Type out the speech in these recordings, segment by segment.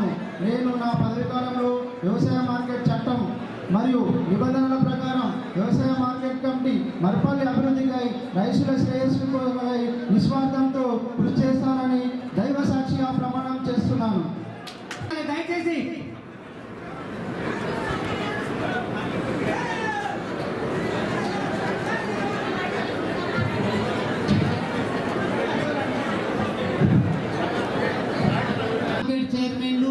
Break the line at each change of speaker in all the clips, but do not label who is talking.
చేస్తున్నాను. నేను నా పదవి కాలంలో వ్యవసాయ మార్కెట్ చట్టం మరియు నిబంధనల ప్రకారం వ్యవసాయ మార్కెట్ కమిటీ మర్పల్లి అభివృద్ధికై రైతుల శ్రేయస్సుకై నిస్వార్థంతో కృషి చేస్తానని దైవ సాక్షిగా ప్రమాణం చేస్తున్నాను.
దయచేసి చైర్మన్లు,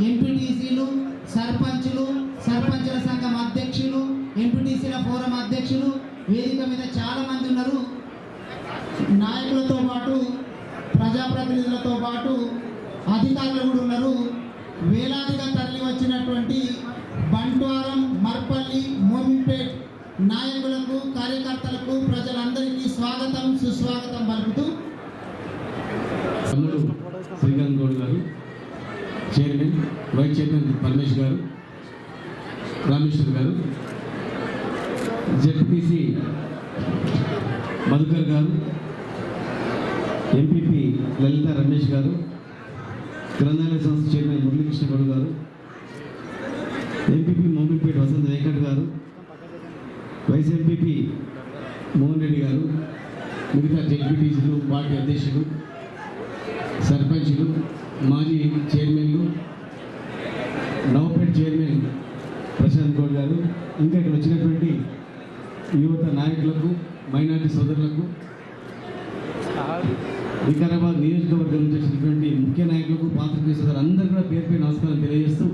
ఎంపీటీసీలు, సర్పంచులు, సర్పంచుల సంఘం అధ్యక్షులు, ఎంపీటీసీల ఫోరం అధ్యక్షులు వేదిక మీద చాలా మంది ఉన్నారు. నాయకులతో పాటు ప్రజాప్రతినిధులతో పాటు అధికారులు కూడా ఉన్నారు. వేలాదిగా తరలి వచ్చినటువంటి బంట్వారం, మర్పల్లి, మోమిన్పేట్ నాయకులకు, కార్యకర్తలకు, ప్రజలందరికీ స్వాగతం సుస్వాగతం పలుకుతూ
శ్రీకాంత్ గౌడ్ గారు చైర్మన్, వైస్ చైర్మన్ పరమేష్ గారు, రామేశ్వర్ గారు, జెడ్పీటీసీ మధుకర్ గారు, ఎంపీపీ లలిత రమేష్ గారు, గ్రంథాలయ సంస్థ చైర్మన్ మురళీకృష్ణ గౌడ్ గారు, ఎంపీపీ మోమిన్పేట్ వసంత వెంకట్ గారు, వైస్ ఎంపీపీ మోహన్ రెడ్డి గారు, మిగతా జెడ్పీటీసీలు, పార్టీ అధ్యక్షులు, సర్పంచులు, మాజీ చైర్మన్లు, నవపేట్ చైర్మన్ ప్రశాంత్ గౌడ్ గారు, ఇంకా ఇక్కడ వచ్చినటువంటి యువత నాయకులకు, మైనార్టీ సోదరులకు, వికారాబాద్ నియోజకవర్గం నుంచి వచ్చినటువంటి ముఖ్య నాయకులకు, పాత్రికేయ సోదరులు అందరూ కూడా పేరు పేరు నమస్కారం తెలియజేస్తూ,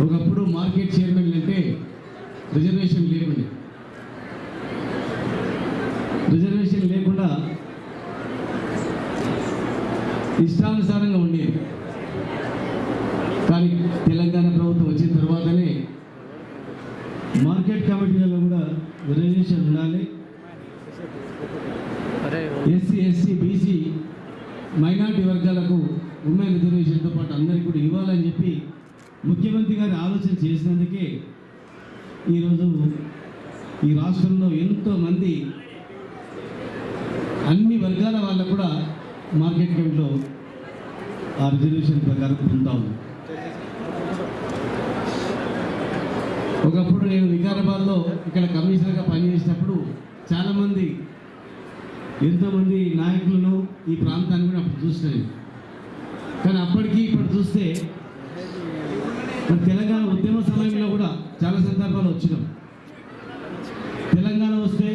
ఒకప్పుడు మార్కెట్ చైర్మన్లు అంటే రిజర్వేషన్ లేకుండా ఇష్టానుసారంగా ఉండేది. కానీ తెలంగాణ ప్రభుత్వం వచ్చిన తర్వాతనే మార్కెట్ కమిటీలలో కూడా రిజర్వేషన్ ఉండాలి, ఎస్సీ, ఎస్టీ, బీసీ, మైనార్టీ వర్గాలకు ఉమెన్ రిజర్వేషన్తో పాటు అందరికీ కూడా ఇవ్వాలని చెప్పి ముఖ్యమంత్రి గారు ఆలోచన చేసినందుకే ఈరోజు ఈ రాష్ట్రంలో ఎంతోమంది అన్ని వర్గాల వాళ్ళకు కూడా మార్కెట్ కమిటీలో ఆ రిజర్వేషన్ ప్రకారం పొందుతా ఉంది. ఒకప్పుడు నేను వికారాబాద్లో ఇక్కడ కమిషనర్గా పనిచేసినప్పుడు చాలామంది ఎంతోమంది నాయకులను ఈ ప్రాంతాన్ని కూడా అప్పుడు చూసినాను. కానీ అప్పటికి ఇప్పుడు చూస్తే తెలంగాణ ఉద్యమ సమయంలో కూడా చాలా సందర్భాలు వచ్చినాం. తెలంగాణ వస్తే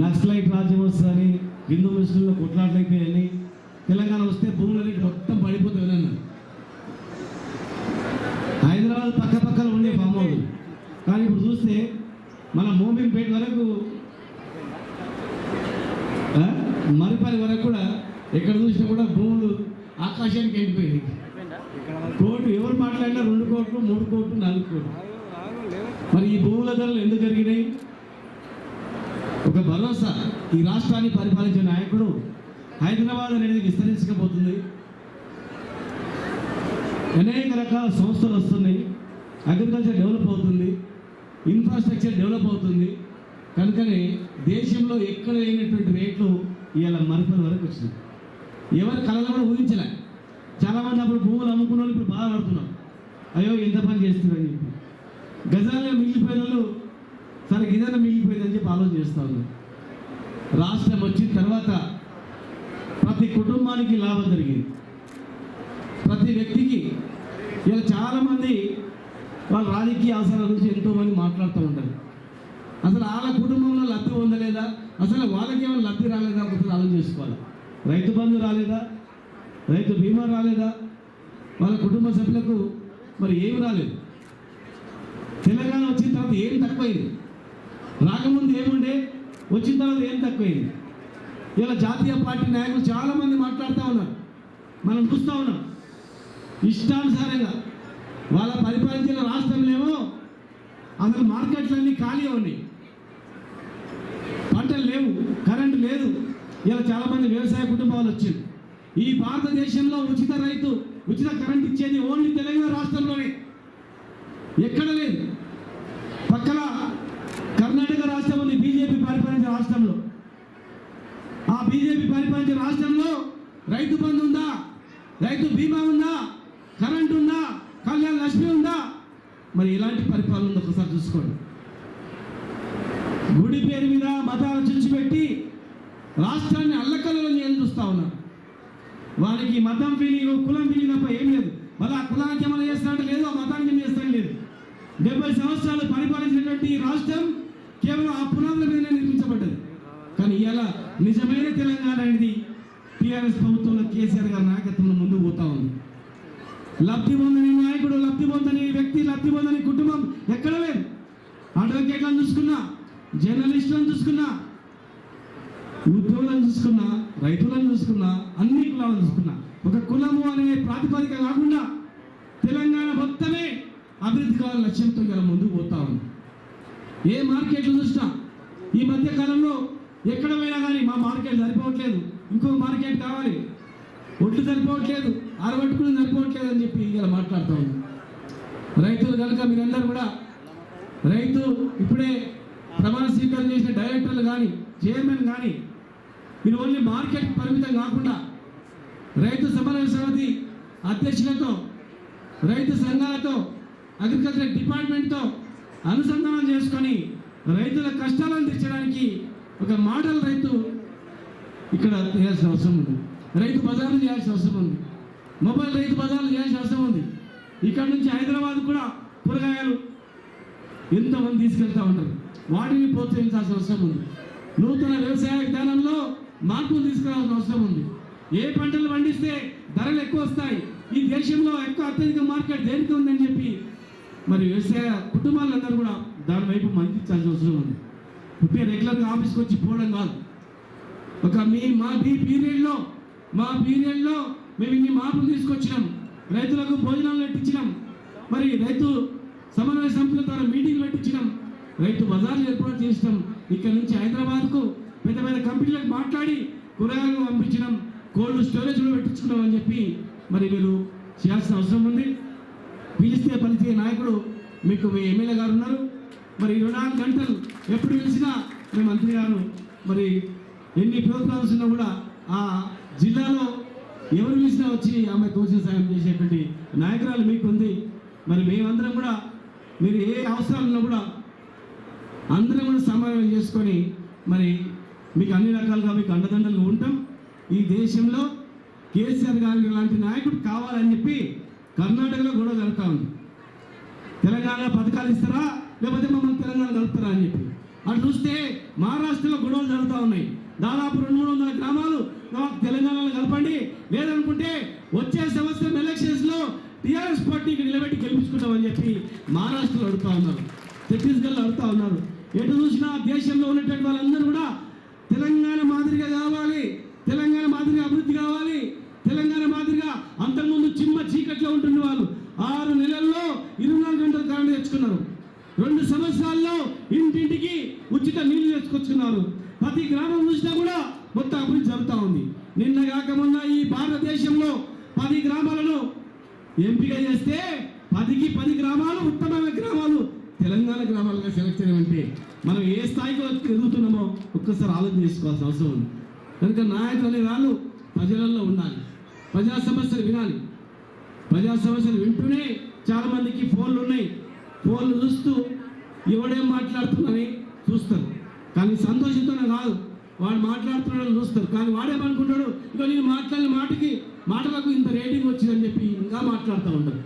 నక్సలైట్ రాజ్యం వస్తుందని, హిందూ ముస్లింలో కొట్లాటలైపోయాయని, తెలంగాణ వస్తే భూములన్నీ మొత్తం పడిపోతాయని అన్నారు. హైదరాబాద్ పక్కపక్కన ఉండే ఫామ్ హౌస్, కానీ ఇప్పుడు చూస్తే మన మోమిన్పేట వరకు, మరిపల్లి వరకు కూడా ఎక్కడ చూసినా కూడా భూములు ఆకాశానికి వెళ్ళిపోయింది. కోర్టు ఎవరు మాట్లాడినా 2 కోట్లు, 3 కోట్లు, 4 కోట్లు. మరి ఈ భూముల ధరలు ఎందుకు జరిగినాయి? ఒక భరోసా, ఈ రాష్ట్రాన్ని పరిపాలించే నాయకుడు హైదరాబాద్ అనేది విస్తరించకపోతుంది, అనేక రకాల సంస్థలు వస్తున్నాయి, అగ్రికల్చర్ డెవలప్ అవుతుంది, ఇన్ఫ్రాస్ట్రక్చర్ డెవలప్ అవుతుంది. కనుకనే దేశంలో ఎక్కడ లేనటువంటి రేట్లు ఇవాళ మరిపల్లి వరకు వచ్చింది. ఎవరి కళలో కూడా ఊహించలే. చాలామంది అప్పుడు భూములు అమ్ముకున్న వాళ్ళు ఇప్పుడు బాధపడుతున్నారు, అయ్యో ఎంత పని చేస్తున్నారని చెప్పి. గజాల్లో మిగిలిపోయిన వాళ్ళు సరే గిదన్నా మిగిలిపోయిందని చెప్పి ఆలోచన చేస్తూ ఉన్నారు. రాష్ట్రం వచ్చిన తర్వాత ప్రతి కుటుంబానికి లాభం జరిగింది, ప్రతి వ్యక్తికి. ఇలా చాలామంది వాళ్ళ రాజకీయ అవసరాల గురించి ఎంతోమంది మాట్లాడుతూ ఉంటారు. అసలు వాళ్ళ కుటుంబంలో లబ్ధి పొందలేదా, అసలు వాళ్ళకి ఏమైనా లబ్ధి రాలేదా ఒకసారి ఆలోచన చేసుకోవాలి. రైతు బంధు రాలేదా, రైతు బీమా రాలేదా, వాళ్ళ కుటుంబ సభ్యులకు మరి ఏమి రాలేదు. తెలంగాణ వచ్చిన తర్వాత ఏం తక్కువైంది, రాకముందు ఏముండే, వచ్చిన తర్వాత ఏం తక్కువైంది. ఇలా జాతీయ పార్టీ నాయకులు చాలామంది మాట్లాడుతూ ఉన్నారు, మనం చూస్తూ ఉన్నాం. ఇష్టానుసారంగా వాళ్ళ పరిపాలించిన రాష్ట్రంలో ఏమో అసలు మార్కెట్లన్నీ ఖాళీ ఉన్నాయి, పంటలు లేవు, కరెంటు లేదు. ఇలా చాలామంది వ్యవసాయ కుటుంబాలు వచ్చారు. ఈ భారతదేశంలో ఉచిత రైతు, ఉచిత కరెంట్ ఇచ్చేది ఓన్లీ తెలంగాణ రాష్ట్రంలోనే, ఎక్కడ లేదు. పక్కన కర్ణాటక రాష్ట్రం ఉంది, బీజేపీ పరిపాలించే రాష్ట్రంలో. ఆ బీజేపీ పరిపాలించే రాష్ట్రంలో రైతు బంధు ఉందా? రైతు బీమా ఉందా, కరెంట్ ఉందా, కళ్యాణ లక్ష్మి ఉందా? మరి ఇలాంటి పరిపాలన ఉందో ఒకసారి చూసుకోండి. గుడి పేరు మీద మతాలు చుచ్చిపెట్టి రాష్ట్రాన్ని అల్లకల్లోలం చేయాలని చూస్తా ఉన్నారు. వారికి మతం ఫీలింగ్, కులం ఫీలింగ్ తప్ప ఏం లేదు. మళ్ళీ ఆ కులానికి ఏమైనా చేస్తాడంటే లేదు, ఆ మతానికి ఏం చేస్తాడు లేదు. 70 సంవత్సరాలు పరిపాలించినటువంటి ఈ రాష్ట్రం కేవలం ఆ పునాదుల మీదనే నిర్మించబడ్డది. కానీ ఇవాళ నిజమైన తెలంగాణ అనేది టీఆర్ఎస్ ప్రభుత్వంలో కేసీఆర్ గారి నాయకత్వంలో ముందుకు పోతా ఉంది. లబ్ధి పొందని నాయకుడు, లబ్ధి పొందని వ్యక్తి, లబ్ధి పొందని కుటుంబం ఎక్కడ లేదు. అడ్వకేట్లను చూసుకున్నా, జర్నలిస్టులను చూసుకున్నా, ఉద్యోగులను చూసుకున్నా, రైతులను చూసుకున్నా, అన్ని కులాలను చూసుకున్నా, ఒక కులము అనే ప్రాతిపదిక కాకుండా తెలంగాణ మొత్తమే అభివృద్ధి కావాలని లక్ష్యంతో ఇలా ముందుకు పోతా ఉంది. ఏ మార్కెట్లు చూసినా ఈ మధ్య కాలంలో ఎక్కడ పోయినా కానీ మా మార్కెట్ సరిపోవట్లేదు, ఇంకో మార్కెట్ కావాలి, ఒడ్లు సరిపోవట్లేదు, అరవట్టుకుని సరిపోవట్లేదు అని చెప్పి ఇలా మాట్లాడుతూ ఉంది. రైతులు కనుక మీరందరూ కూడా, రైతు ఇప్పుడే ప్రమాణ స్వీకారం చేసిన డైరెక్టర్లు కానీ, చైర్మన్ కానీ, మీరు ఓన్లీ మార్కెట్ పరిమితం కాకుండా రైతు సమన్వయ సమితి అధ్యక్షులతో, రైతు సంఘాలతో, అగ్రికల్చర్ డిపార్ట్మెంట్తో అనుసంధానం చేసుకొని రైతుల కష్టాలను తీర్చడానికి ఒక మోడల్ రైతు ఇక్కడ చేయాల్సిన అవసరం ఉంది. రైతు బజార్లు చేయాల్సిన అవసరం ఉంది. మొబైల్ రైతు బజార్లు చేయాల్సిన అవసరం ఉంది. ఇక్కడ నుంచి హైదరాబాద్ కూడా కూరగాయలు ఎంతోమంది తీసుకెళ్తూ ఉంటారు. వాటిని ప్రోత్సహించాల్సిన అవసరం ఉంది. నూతన వ్యవసాయ విధానంలో మార్పులు తీసుకురావాల్సిన అవసరం ఉంది. ఏ పంటలు పండిస్తే ధరలు ఎక్కువ వస్తాయి, ఈ దేశంలో ఎక్కువ అత్యధిక మార్కెట్ దేనికి ఉందని చెప్పి మరి వ్యవసాయ కుటుంబాలందరూ కూడా దాని వైపు మందించాల్సిన అవసరం ఉంది. ఇప్పుడు రెగ్యులర్గా ఆఫీస్కి వచ్చి పోవడం కాదు. ఒక మా పీరియడ్లో మేము ఇన్ని మార్పులు తీసుకొచ్చినాం, రైతులకు భోజనాలు పెట్టించినాం, మరి రైతు సమన్వయ సమితుల ద్వారా మీటింగ్లు పెట్టించినాం, రైతు బజార్లు ఏర్పాటు చేసినాం. ఇక్కడ నుంచి హైదరాబాద్కు పెద్ద పెద్ద కంపెనీలకు మాట్లాడి కూరగాయలు పంపించినాం, కోల్డ్ స్టోరేజ్ కూడా పెట్టించుకున్నాం అని చెప్పి మరి మీరు చేయాల్సిన అవసరం ఉంది. పిలిస్తే పలిచే నాయకుడు మీకు మీ ఎమ్మెల్యే గారు ఉన్నారు. మరి 24 గంటలు ఎప్పుడు పిలిచినా మీ మంత్రి గారు మరి ఎన్ని ప్రోగ్రామ్స్ ఉన్నా కూడా ఆ జిల్లాలో ఎవరు పిలిచినా వచ్చి ఆమె తోచిన సాయం చేసేటువంటి నాయకురాలు మీకు ఉంది. మరి మేమందరం కూడా మీరు ఏ అవసరాలు ఉన్నా కూడా అందరం కూడా సమన్వయం చేసుకొని మరి మీకు అన్ని రకాలుగా మీకు అండదండలు ఉంటాం. ఈ దేశంలో కేసీఆర్ గారి లాంటి నాయకుడు కావాలని చెప్పి కర్ణాటకలో గొడవ జరుగుతూ ఉంది. తెలంగాణ పథకాలు ఇస్తారా లేకపోతే మమ్మల్ని తెలంగాణ కలుపుతారా అని చెప్పి. అటు చూస్తే మహారాష్ట్రలో గొడవలు జరుగుతూ ఉన్నాయి. దాదాపు 200-300 గ్రామాలు తెలంగాణలో కలపండి, లేదనుకుంటే వచ్చే సంవత్సరం ఎలక్షన్స్లో టీఆర్ఎస్ పార్టీకి నిలబెట్టి గెలిపించుకుంటామని చెప్పి మహారాష్ట్రలో అడుగుతూ ఉన్నారు, ఛత్తీస్గఢ్లో అడుగుతూ ఉన్నారు. ఎటు చూసినా దేశంలో ఉన్నటువంటి వాళ్ళందరూ కూడా తెలంగాణ మాదిరిగా కావాలి, తెలంగాణ మాదిరిగా అభివృద్ధి కావాలి, తెలంగాణ మాదిరిగా అంతకుముందు చిమ్మ చీకట్లో ఉంటున్న వాళ్ళు 6 నెలల్లో 24 గంటలు కరెంట్ తెచ్చుకున్నారు. 2 సంవత్సరాల్లో ఇంటింటికి ఉచిత నీళ్లు తెచ్చుకొచ్చుకున్నారు. ప్రతి గ్రామం చూసినా కూడా మొత్తం అభివృద్ధి జరుగుతూ ఉంది. నిన్న కాక మొన్న ఈ భారతదేశంలో 10 గ్రామాలను ఎంపిక చేస్తే 10కి 10 గ్రామాలు ఉత్తమమైన గ్రామాలు తెలంగాణ గ్రామాలుగా సెలెక్ట్ చేయమంటే మనం ఏ స్థాయికి ఎదుగుతున్నామో ఒక్కసారి ఆలోచన చేసుకోవాల్సిన అవసరం ఉంది. కనుక నాయకులు అనే వాళ్ళు ప్రజలలో ఉండాలి, ప్రజా సమస్యలు వినాలి. ప్రజా సమస్యలు వింటూనే చాలామందికి ఫోన్లు ఉన్నాయి, ఫోన్లు చూస్తూ ఎవడేం మాట్లాడుతున్నారని చూస్తారు. కానీ సంతోషంతోనే కాదు, వాడు మాట్లాడుతున్నాడని చూస్తారు. కానీ వాడేమనుకుంటాడు, ఇక నేను మాట్లాడిన మాటలకు ఇంత రేటింగ్ వచ్చిందని చెప్పి ఇంకా మాట్లాడుతూ ఉంటారు.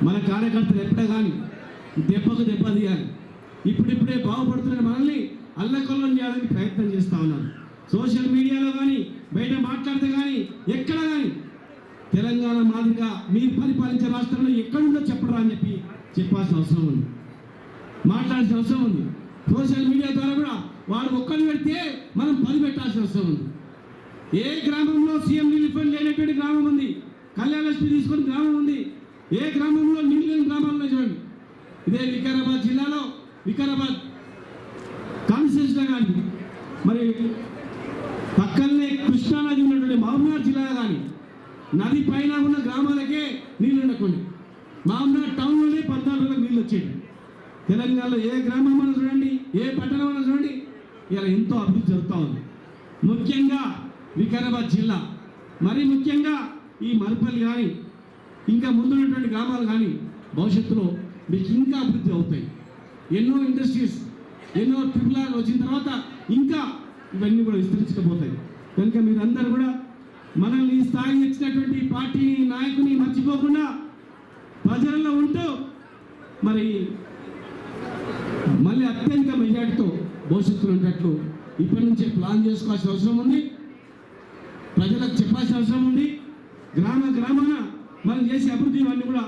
మన కార్యకర్తలు ఎప్పుడే కానీ దెబ్బకు దెబ్బ తీయాలి. ఇప్పుడిప్పుడే బాగుపడుతున్న మనల్ని అల్లకల్లం చేయడానికి ప్రయత్నం చేస్తూ ఉన్నారు. సోషల్ మీడియాలో కానీ బయట మాట్లాడితే కానీ ఎక్కడ కానీ తెలంగాణ మాదిరిగా మీరు పరిపాలించే రాష్ట్రంలో ఎక్కడుందో చెప్పరా అని చెప్పి చెప్పాల్సిన అవసరం ఉంది, మాట్లాడాల్సిన అవసరం ఉంది. సోషల్ మీడియా ద్వారా కూడా వాడు ఒక్కరిని పెడితే మనం 10 పెట్టాల్సిన అవసరం ఉంది. ఏ గ్రామంలో సీఎం రిలీఫ్ ఫండ్ లేనటువంటి గ్రామం ఉంది, కళ్యాణ లక్ష్మి తీసుకుని గ్రామం ఉంది, ఏ గ్రామంలో నీళ్ళు లేని గ్రామాల్లో చూడండి. ఇదే వికారాబాద్ జిల్లాలో వికారాబాద్ కాన్స్టిట్యూన్సీలో కానీ మరి పక్కనే కృష్ణానది ఉన్నటువంటి మహబూబ్నగర్ జిల్లా కానీ నది పైన ఉన్న గ్రామాలకే నీళ్ళు ఉండకుండా మహబూబ్నగర్ టౌన్లోనే 14 రోజులకు నీళ్ళు వచ్చేవి. తెలంగాణలో ఏ గ్రామం అన్నా చూడండి, ఏ పట్టణం అన్నా చూడండి, ఇలా ఎంతో అభివృద్ధి జరుగుతూ ఉంది. ముఖ్యంగా వికారాబాద్ జిల్లా, మరి ముఖ్యంగా ఈ మరిపల్లి కానీ ఇంకా ముందున్నటువంటి గ్రామాలు కానీ భవిష్యత్తులో మీకు ఇంకా అభివృద్ధి అవుతాయి. ఎన్నో ఇండస్ట్రీస్, ఎన్నో ట్రిపుల్ ఆర్ వచ్చిన తర్వాత ఇంకా ఇవన్నీ కూడా విస్తరించకపోతాయి. కనుక మీరందరూ కూడా మనల్ని ఈ స్థాయికి ఇచ్చినటువంటి పార్టీని, నాయకుని మర్చిపోకుండా ప్రజలలో ఉంటూ మరి మళ్ళీ అత్యధిక మెజార్టీతో భవిష్యత్తులో ఉండేటట్లు ఇప్పటి నుంచే ప్లాన్ చేసుకోవాల్సిన అవసరం ఉంది. ప్రజలకు చెప్పాల్సిన అవసరం ఉంది. గ్రామాన మనం చేసే అభివృద్ధి ఇవన్నీ కూడా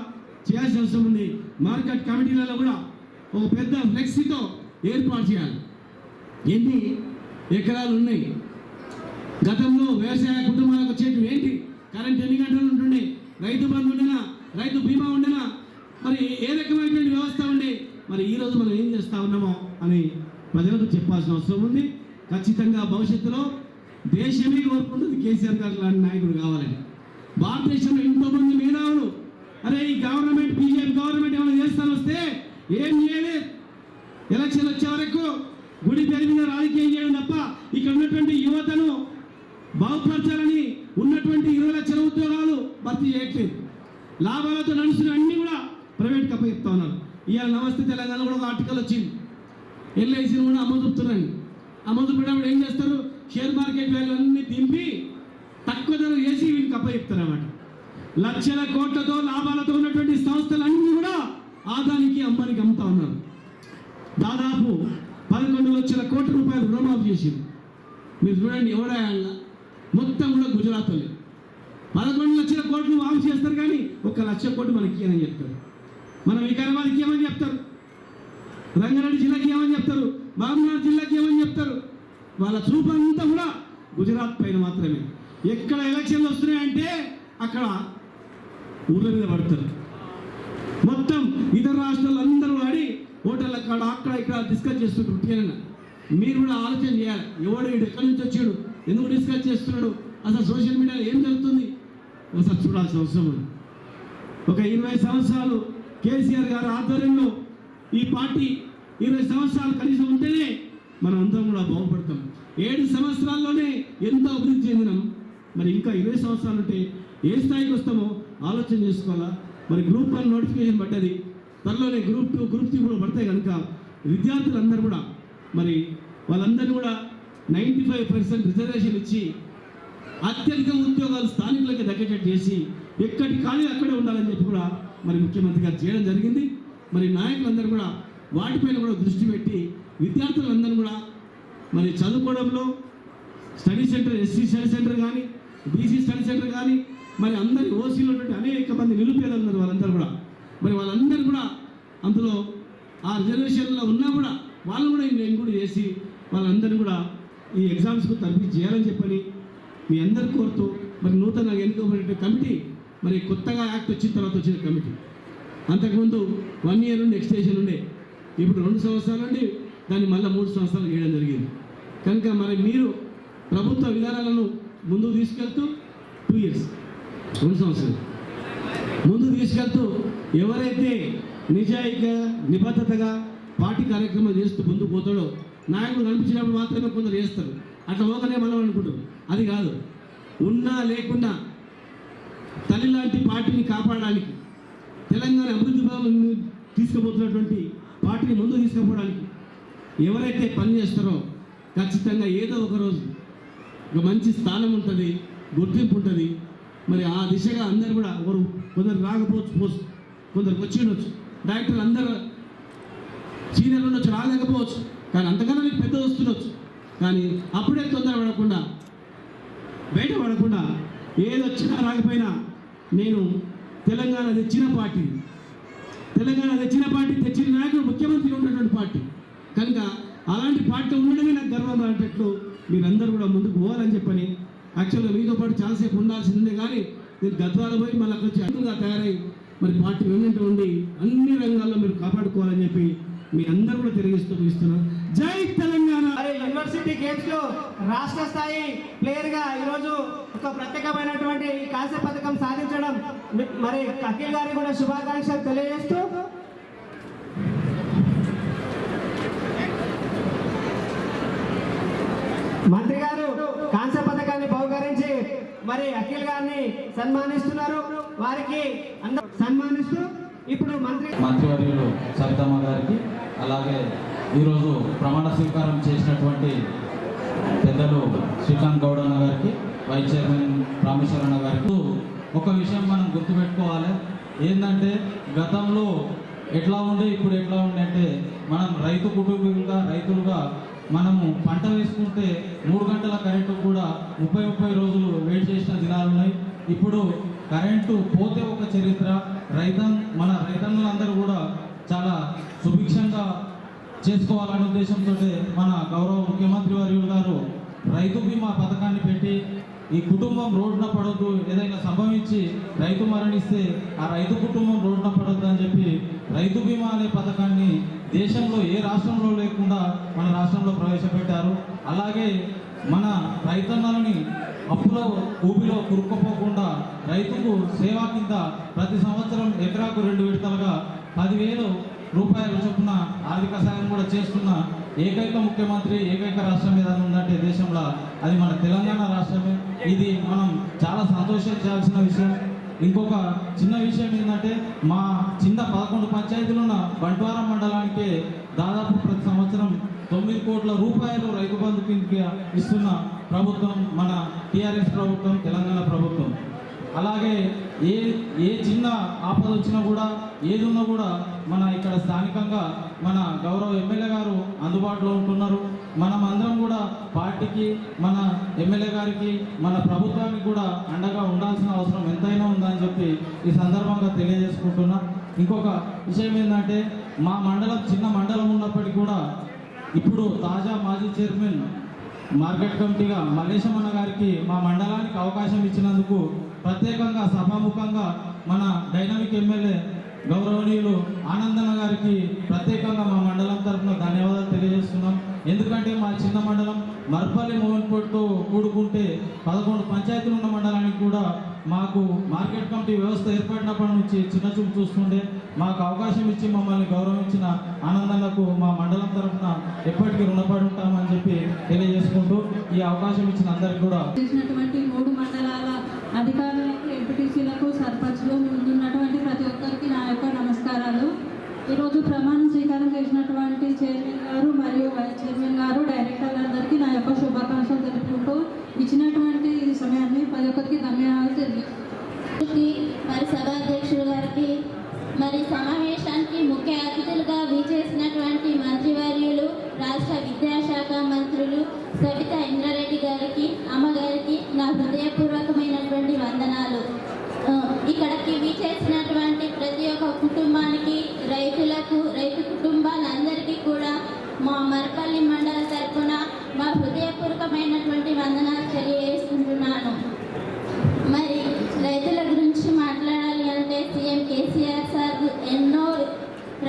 చేయాల్సిన అవసరం ఉంది. మార్కెట్ కమిటీలలో కూడా ఒక పెద్ద ఫ్లెక్సీతో ఏర్పాటు చేయాలి. ఎన్ని ఎకరాలు ఉన్నాయి, గతంలో వ్యవసాయ కుటుంబాలకు వచ్చేటివి ఏంటి, కరెంట్ ఎన్ని గంటలు ఉంటుండే, రైతు బంధు ఉండేనా, రైతు బీమా ఉండేనా, మరి ఏ రకమైనటువంటి వ్యవస్థ ఉండే, మరి ఈరోజు మనం ఏం చేస్తూ ఉన్నామో అని ప్రజలకు చెప్పాల్సిన అవసరం ఉంది. ఖచ్చితంగా భవిష్యత్తులో దేశమే కోరుకుంటుంది కేసీఆర్ గారు లాంటి నాయకుడు కావాలని. భారతదేశంలో ఎంతోమంది మేధావులు అరే ఈ గవర్నమెంట్, బీజేపీ గవర్నమెంట్ ఏమైనా చేస్తాను వస్తే ఏం చేయలేదు, ఎలక్షన్ వచ్చే వరకు గుడి పేరు మీద రాజకీయం చేయడం తప్ప ఇక్కడ ఉన్నటువంటి యువతను బాగుపరచాలని ఉన్నటువంటి 20 లక్షల ఉద్యోగాలు భర్తీ చేయట్లేదు. లాభాలతో నడుస్తున్న అన్ని కూడా ప్రైవేట్కి అప్పచెప్తా ఉన్నారు. ఇవాళ నమస్తే తెలంగాణ కూడా ఒక ఆర్టికల్ వచ్చింది, ఎల్ఐసిని కూడా అమ్మదుపుతున్నాను. అమ్మదుపునప్పుడు ఏం చేస్తారు, షేర్ మార్కెట్ వాల్యూ అన్ని దింపి తక్కువ ధర చేసి వీళ్ళకి అప్పచెప్తారు అన్నమాట. లక్షల కోట్లతో లాభాలతో ఉన్నటువంటి సంస్థలన్నీ కూడా ఆదానికి అంబానికి అమ్ముతా ఉన్నారు. దాదాపు 11 లక్షల కోట్ల రూపాయలు రుణమాఫీ చేసింది. మీరు చూడండి ఎవడా మొత్తం కూడా గుజరాత్ వాళ్ళు 11 లక్షల కోట్లు మాఫీ చేస్తారు, కానీ 1 లక్ష కోట్లు మనకి అని చెప్తారు. మనం వికారాబాద్కి ఏమని చెప్తారు, రంగారెడ్డి జిల్లాకి ఏమని చెప్తారు, మహబూబ్నగర్ జిల్లాకి ఏమని చెప్తారు. వాళ్ళ చూపు అంతా కూడా గుజరాత్ పైన మాత్రమే. ఎక్కడ ఎలక్షన్లు వస్తున్నాయంటే అక్కడ ఊళ్ళ మీద పడతారు. మొత్తం ఇతర రాష్ట్రాలు అందరూ ఆడి హోటల్ అక్కడ ఇక్కడ డిస్కస్ చేస్తుంటారు. మీరు కూడా ఆలోచన చేయాలి, ఎవడు ఎక్కడి నుంచి వచ్చాడు, ఎందుకు డిస్కస్ చేస్తున్నాడు, అసలు సోషల్ మీడియాలో ఏం జరుగుతుంది ఒకసారి చూడాల్సిన అవసరం ఉంది. ఒక 20 సంవత్సరాలు కేసీఆర్ గారి ఆధ్వర్యంలో ఈ పార్టీ 20 సంవత్సరాలు కనీసం ఉంటేనే మనం అందరం కూడా బాగుపడతాం. 7 సంవత్సరాల్లోనే ఎంతో అభివృద్ధి చెందినాం. మరి ఇంకా 20 సంవత్సరాలు ఉంటే ఏ స్థాయికి వస్తామో ఆలోచన చేసుకోవాలా. మరి గ్రూప్ 1 నోటిఫికేషన్ పడ్డది, త్వరలోనే గ్రూప్ 2, గ్రూప్ 3 కూడా పడతాయి. కనుక విద్యార్థులందరూ కూడా మరి వాళ్ళందరూ కూడా 95% రిజర్వేషన్ ఇచ్చి అత్యధిక ఉద్యోగాలు స్థానికులకి దగ్గరేట్ చేసి ఎక్కడి ఖాళీ అక్కడే ఉండాలని చెప్పి కూడా మరి ముఖ్యమంత్రి గారు చేయడం జరిగింది. మరి నాయకులందరూ కూడా వాటిపైన కూడా దృష్టి పెట్టి విద్యార్థులందరూ కూడా మరి చదువుకోవడంలో study center, SC study center కానీ, బీసీ స్టడీ సెంటర్ కానీ, మరి అందరి ఓసీలో అనేక మంది నిరుపేదలు ఉన్నారు. వాళ్ళందరూ కూడా మరి వాళ్ళందరూ కూడా అందులో ఆ రిజర్వేషన్లో ఉన్నా కూడా వాళ్ళు కూడా ఎంకరేజ్ చేసి వాళ్ళందరూ కూడా ఈ ఎగ్జామ్స్కు తరఫీ చేయాలని చెప్పని మీ అందరు కోరుతూ మరి నూతనంగా ఎన్నుకోబడిన కమిటీ, మరి కొత్తగా యాక్ట్ వచ్చిన తర్వాత వచ్చిన కమిటీ, అంతకుముందు 1 ఇయర్ నుండి ఎక్స్టెన్షన్ ఉండే, ఇప్పుడు 2 సంవత్సరాల నుండి దాన్ని మళ్ళీ 3 సంవత్సరాలు చేయడం జరిగింది. కనుక మరి మీరు ప్రభుత్వ విధానాలను ముందుకు తీసుకెళ్తూ 2 ఇయర్స్ 2 సంవత్సరాలు ముందుకు తీసుకెళ్తూ ఎవరైతే నిజాయితీగా నిబద్ధతగా పార్టీ కార్యక్రమాలు చేస్తూ ముందుకు పోతాడో, నాయకుడు కనిపించినప్పుడు మాత్రమే కొందరు చేస్తారు, అట్లా పోకనే మనం అనుకుంటారు. అది కాదు, ఉన్నా లేకున్నా తల్లి లాంటి పార్టీని కాపాడడానికి, తెలంగాణ అభివృద్ధి భావాన్ని తీసుకుపోతున్నటువంటి పార్టీని ముందుకు తీసుకుపోవడానికి ఎవరైతే పని చేస్తారో ఖచ్చితంగా ఏదో ఒక రోజు ఒక మంచి స్థానం ఉంటుంది, గుర్తింపు ఉంటుంది. మరి ఆ దిశగా అందరు కూడా కొందరు రాకపోవచ్చు, కొందరు వచ్చి ఉండొచ్చు, డైరెక్టర్లు అందరూ సీనియర్లు ఉండొచ్చు, రాలేకపోవచ్చు, కానీ అంతకన్నా మీకు పెద్ద వస్తుండొచ్చు. కానీ అప్పుడే తొందర పడకుండా, బయట పడకుండా, ఏదొచ్చినా రాకపోయినా నేను తెలంగాణ తెచ్చిన పార్టీ తెచ్చిన నాయకుడు ముఖ్యమంత్రి ఉన్నటువంటి పార్టీ కనుక అలాంటి పార్టీ ఉండడమే నాకు గర్వం అనేటట్లు మీరందరూ కూడా ముందుకు పోవాలని చెప్పని, యాక్చువల్గా మీతో పాటు చాలాసేపు ఉండాల్సిందే, కానీ నేను గద్వాల పోయి మళ్ళీ అక్కడ వచ్చి అడ్డుగా తయారై మరి పార్టీ వెంట ఉండి అన్ని రంగాల్లో మీరు కాపాడుకోవాలని చెప్పి మీ అందరూ కూడా తెలియజేస్తూ ఇస్తున్నాను. జై తెలంగాణ.
యూనివర్సిటీ గేమ్స్ లో రాష్ట్ర స్థాయి ప్లేయర్ గా ఈరోజు ఒక ప్రత్యేకమైనటువంటి కాంస్య పథకం సాధించడం మరి అఖిల్ గారికి కూడా శుభాకాంక్షలు తెలియజేస్తూ, మంత్రి గారు కాంస్య పథకాన్ని బహుకరించి మరి అఖిల్ గారిని సన్మానిస్తున్నారు. వారికి అందరూ సన్మానిస్తూ ఇప్పుడు
మంత్రివర్యులు సవితమ్మ గారికి, అలాగే ఈరోజు ప్రమాణ స్వీకారం చేసినటువంటి పెద్దలు శ్రీకాంత్ గౌడ్ అన్న గారికి, వైస్ చైర్మన్ రామేశ్వరన్న గారికి ఒక విషయం మనం గుర్తుపెట్టుకోవాలి. ఏంటంటే గతంలో ఎట్లా ఉండే ఇప్పుడు ఎట్లా ఉండే అంటే, మనం రైతు కుటుంబీకులుగా రైతులుగా మనము పంట వేసుకుంటే 3 గంటల కరెంటు కూడా 30 రోజులు వెయిట్ చేసిన దినాలు ఉన్నాయి. ఇప్పుడు కరెంటు పోతే ఒక చరిత్ర. మన రైతన్నులందరూ కూడా చాలా సుభిక్షంగా చేసుకోవాలనే ఉద్దేశంతో మన గౌరవ ముఖ్యమంత్రి వర్యులు గారు రైతు బీమా పథకాన్ని పెట్టి, ఈ కుటుంబం రోడ్డున పడొద్దు, ఏదైనా సంభవించి రైతు మరణిస్తే ఆ రైతు కుటుంబం రోడ్డున పడొద్దు అని చెప్పి రైతు బీమా అనే పథకాన్ని దేశంలో ఏ రాష్ట్రంలో లేకుండా మన రాష్ట్రంలో ప్రవేశపెట్టారు. అలాగే మన రైతన్నలని అప్పులో ఊపిలో కురుక్కుపోకుండా రైతుకు సేవా కింద ప్రతి సంవత్సరం ఎకరాకు 2 విడతలుగా 10,000 రూపాయల చొప్పున ఆర్థిక సాయం కూడా చేస్తున్న ఏకైక ముఖ్యమంత్రి, ఏకైక రాష్ట్రం ఏదైనా ఉందంటే దేశంలో అది మన తెలంగాణ రాష్ట్రమే. ఇది మనం చాలా సంతోషించాల్సిన విషయం. ఇంకొక చిన్న విషయం ఏంటంటే, మా చిన్న 11 పంచాయతీలు ఉన్న బంట్వారం మండలానికి దాదాపు ప్రతి సంవత్సరం 9 కోట్ల రూపాయలు రైతు బంధు కిందకి ఇస్తున్న ప్రభుత్వం మన టీఆర్ఎస్ ప్రభుత్వం, తెలంగాణ ప్రభుత్వం. అలాగే ఏ చిన్న ఆపద వచ్చినా కూడా, ఏది ఉన్నా కూడా మన ఇక్కడ స్థానికంగా మన గౌరవ ఎమ్మెల్యే గారు అందుబాటులో ఉంటున్నారు. మనం అందరం కూడా పార్టీకి, మన ఎమ్మెల్యే గారికి, మన ప్రభుత్వానికి కూడా అండగా ఉండాల్సిన అవసరం ఎంతైనా ఉందని చెప్పి ఈ సందర్భంగా తెలియజేసుకుంటున్నా. ఇంకొక విషయం ఏంటంటే, మా మండలం చిన్న మండలం ఉన్నప్పటికీ కూడా ఇప్పుడు తాజా మాజీ చైర్మన్ మార్కెట్ కమిటీగా మల్లేశమన్న గారికి మా మండలానికి అవకాశం ఇచ్చినందుకు ప్రత్యేకంగా సభాముఖంగా మన డైనమిక్ ఎమ్మెల్యే గౌరవనీయులు ఆనందన్న గారికి ప్రత్యేకంగా మా మండలం తరఫున ధన్యవాదాలు తెలియజేస్తున్నాం. ఎందుకంటే మా చిన్న మండలం మర్పల్లి మోహన్పేటతో కూడుకుంటే 11 పంచాయతీలు ఉన్న మండలానికి కూడా మాకు మార్కెట్ కమిటీ వ్యవస్థ ఏర్పడినప్పటి నుంచి చిన్న చూపు చూస్తుండే. మాకు అవకాశం ఇచ్చి మమ్మల్ని గౌరవించిన ఆనందన్నకు మా మండలం తరఫున ఎప్పటికీ రుణపడి ఉంటామని చెప్పి తెలియజేసుకుంటూ ఈ అవకాశం ఇచ్చిన అందరికీ కూడా
చేసినటువంటి 3 మండలాల అధికారులకు, ఎంపీటీసీలకు, సర్పంచ్లు, ముందున్నటువంటి ప్రతి ఒక్కరికి నా యొక్క నమస్కారాలు. ఈరోజు ప్రమాణ స్వీకారం చేసినటువంటి చైర్మన్ గారు మరియు వైస్ చైర్మన్ గారు, డైరెక్టర్లందరికీ నా యొక్క శుభాకాంక్షలు తెలుపుకుంటూ ఇచ్చినటువంటి ఈ సమయాన్ని ప్రతి ఒక్కరికి ధన్యవాదాలు తెలియజేస్తాను.
మరి సభాధ్యక్షుడు గారికి, మరి సమావేశానికి ముఖ్య అతిథులుగా విచ్చేసినటువంటి మంత్రివర్యులు, రాష్ట్ర విద్యాశాఖ మంత్రులు సవితా ఇంద్రారెడ్డి గారికి, అమ్మగారికి నా హృదయపూర్వకమైనటువంటి వందనాలు. ఇక్కడికి విచ్చేసినటువంటి ప్రతి ఒక్క కుటుంబానికి, రైతులకు, రైతు కుటుంబాలందరికీ కూడా మా మర్పల్లి మండల తరఫున మా హృదయపూర్వకమైనటువంటి వందనాలు తెలియజేసుకుంటున్నాను. మరి రైతుల గురించి మాట్లాడాలి అంటే, సీఎం కేసీఆర్ సార్ ఎన్నో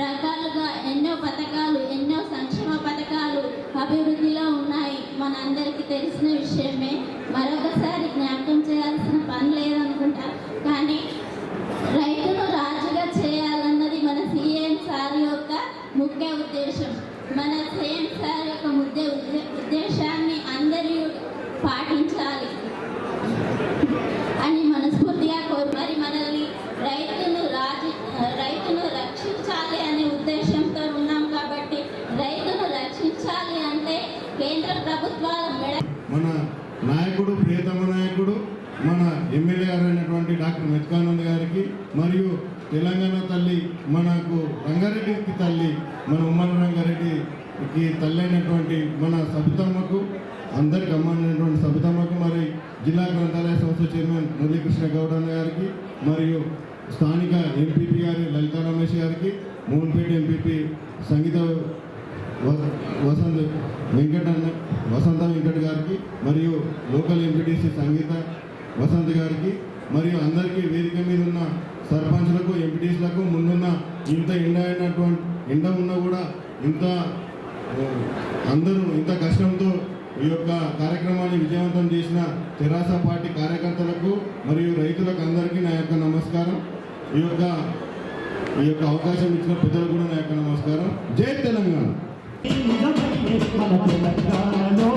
రకాలుగా ఎన్నో పథకాలు, ఎన్నో సంక్షేమ పథకాలు అభివృద్ధిలో ఉన్నాయి. మనందరికీ తెలిసిన విషయమే. మరొకసారి జ్ఞాపకం చేయాల్సిన పని లేదనుకుంటా. కానీ రైతును రాజుగా చేయాలన్నది మన సీఎం సార్ యొక్క ముఖ్య ఉద్దేశం. మన సీఎం సార్ యొక్క ఉద్దేశాన్ని అందరూ పాటించాలి అని మనస్ఫూర్తిగా మరి మనల్ని రైతును రక్షించాలి అనే ఉద్దేశంతో ఉన్నాం. కాబట్టి రైతును రక్షించాలి అంటే కేంద్ర ప్రభుత్వాల
మన నాయకుడు, ప్రియతమ నాయకుడు, మన ఎమ్మెల్యే గారు అయినటువంటి డాక్టర్ మెత్కానంద్ గారికి, మరియు తెలంగాణ తల్లి, మనకు రంగారెడ్డికి తల్లి, మన ఉమ్మడి రంగారెడ్డికి తల్లి అయినటువంటి మన సబితమ్మకు, అందరికి అమ్మైనటువంటి సబితమ్మకు, మరి జిల్లా గ్రంథాలయ సంస్థ చైర్మన్ మురళీకృష్ణ గౌడ్ అన్న గారికి, మరియు స్థానిక ఎంపీపీ గారి లలితా రమేష్ గారికి, మోహన్పేట ఎంపీపీ సంగీత వసంత వెంకట్ గారికి, మరియు లోకల్ ఎంపీటీసీ సంగీత వసంత్ గారికి, మరియు అందరికీ వేదిక మీద ఉన్న సర్పంచ్లకు, ఎంపీటీసీలకు, ముందున్న ఇంత ఎండ ఉన్నా కూడా అందరూ ఇంత కష్టంతో ఈ యొక్క కార్యక్రమాన్ని విజయవంతం చేసిన తెరాస పార్టీ కార్యకర్తలకు మరియు రైతులకు అందరికీ నా యొక్క నమస్కారం. ఈ యొక్క అవకాశం ఇచ్చిన పెద్దలకు కూడా నా యొక్క నమస్కారం. జై తెలంగాణ.
తెలంగాణలో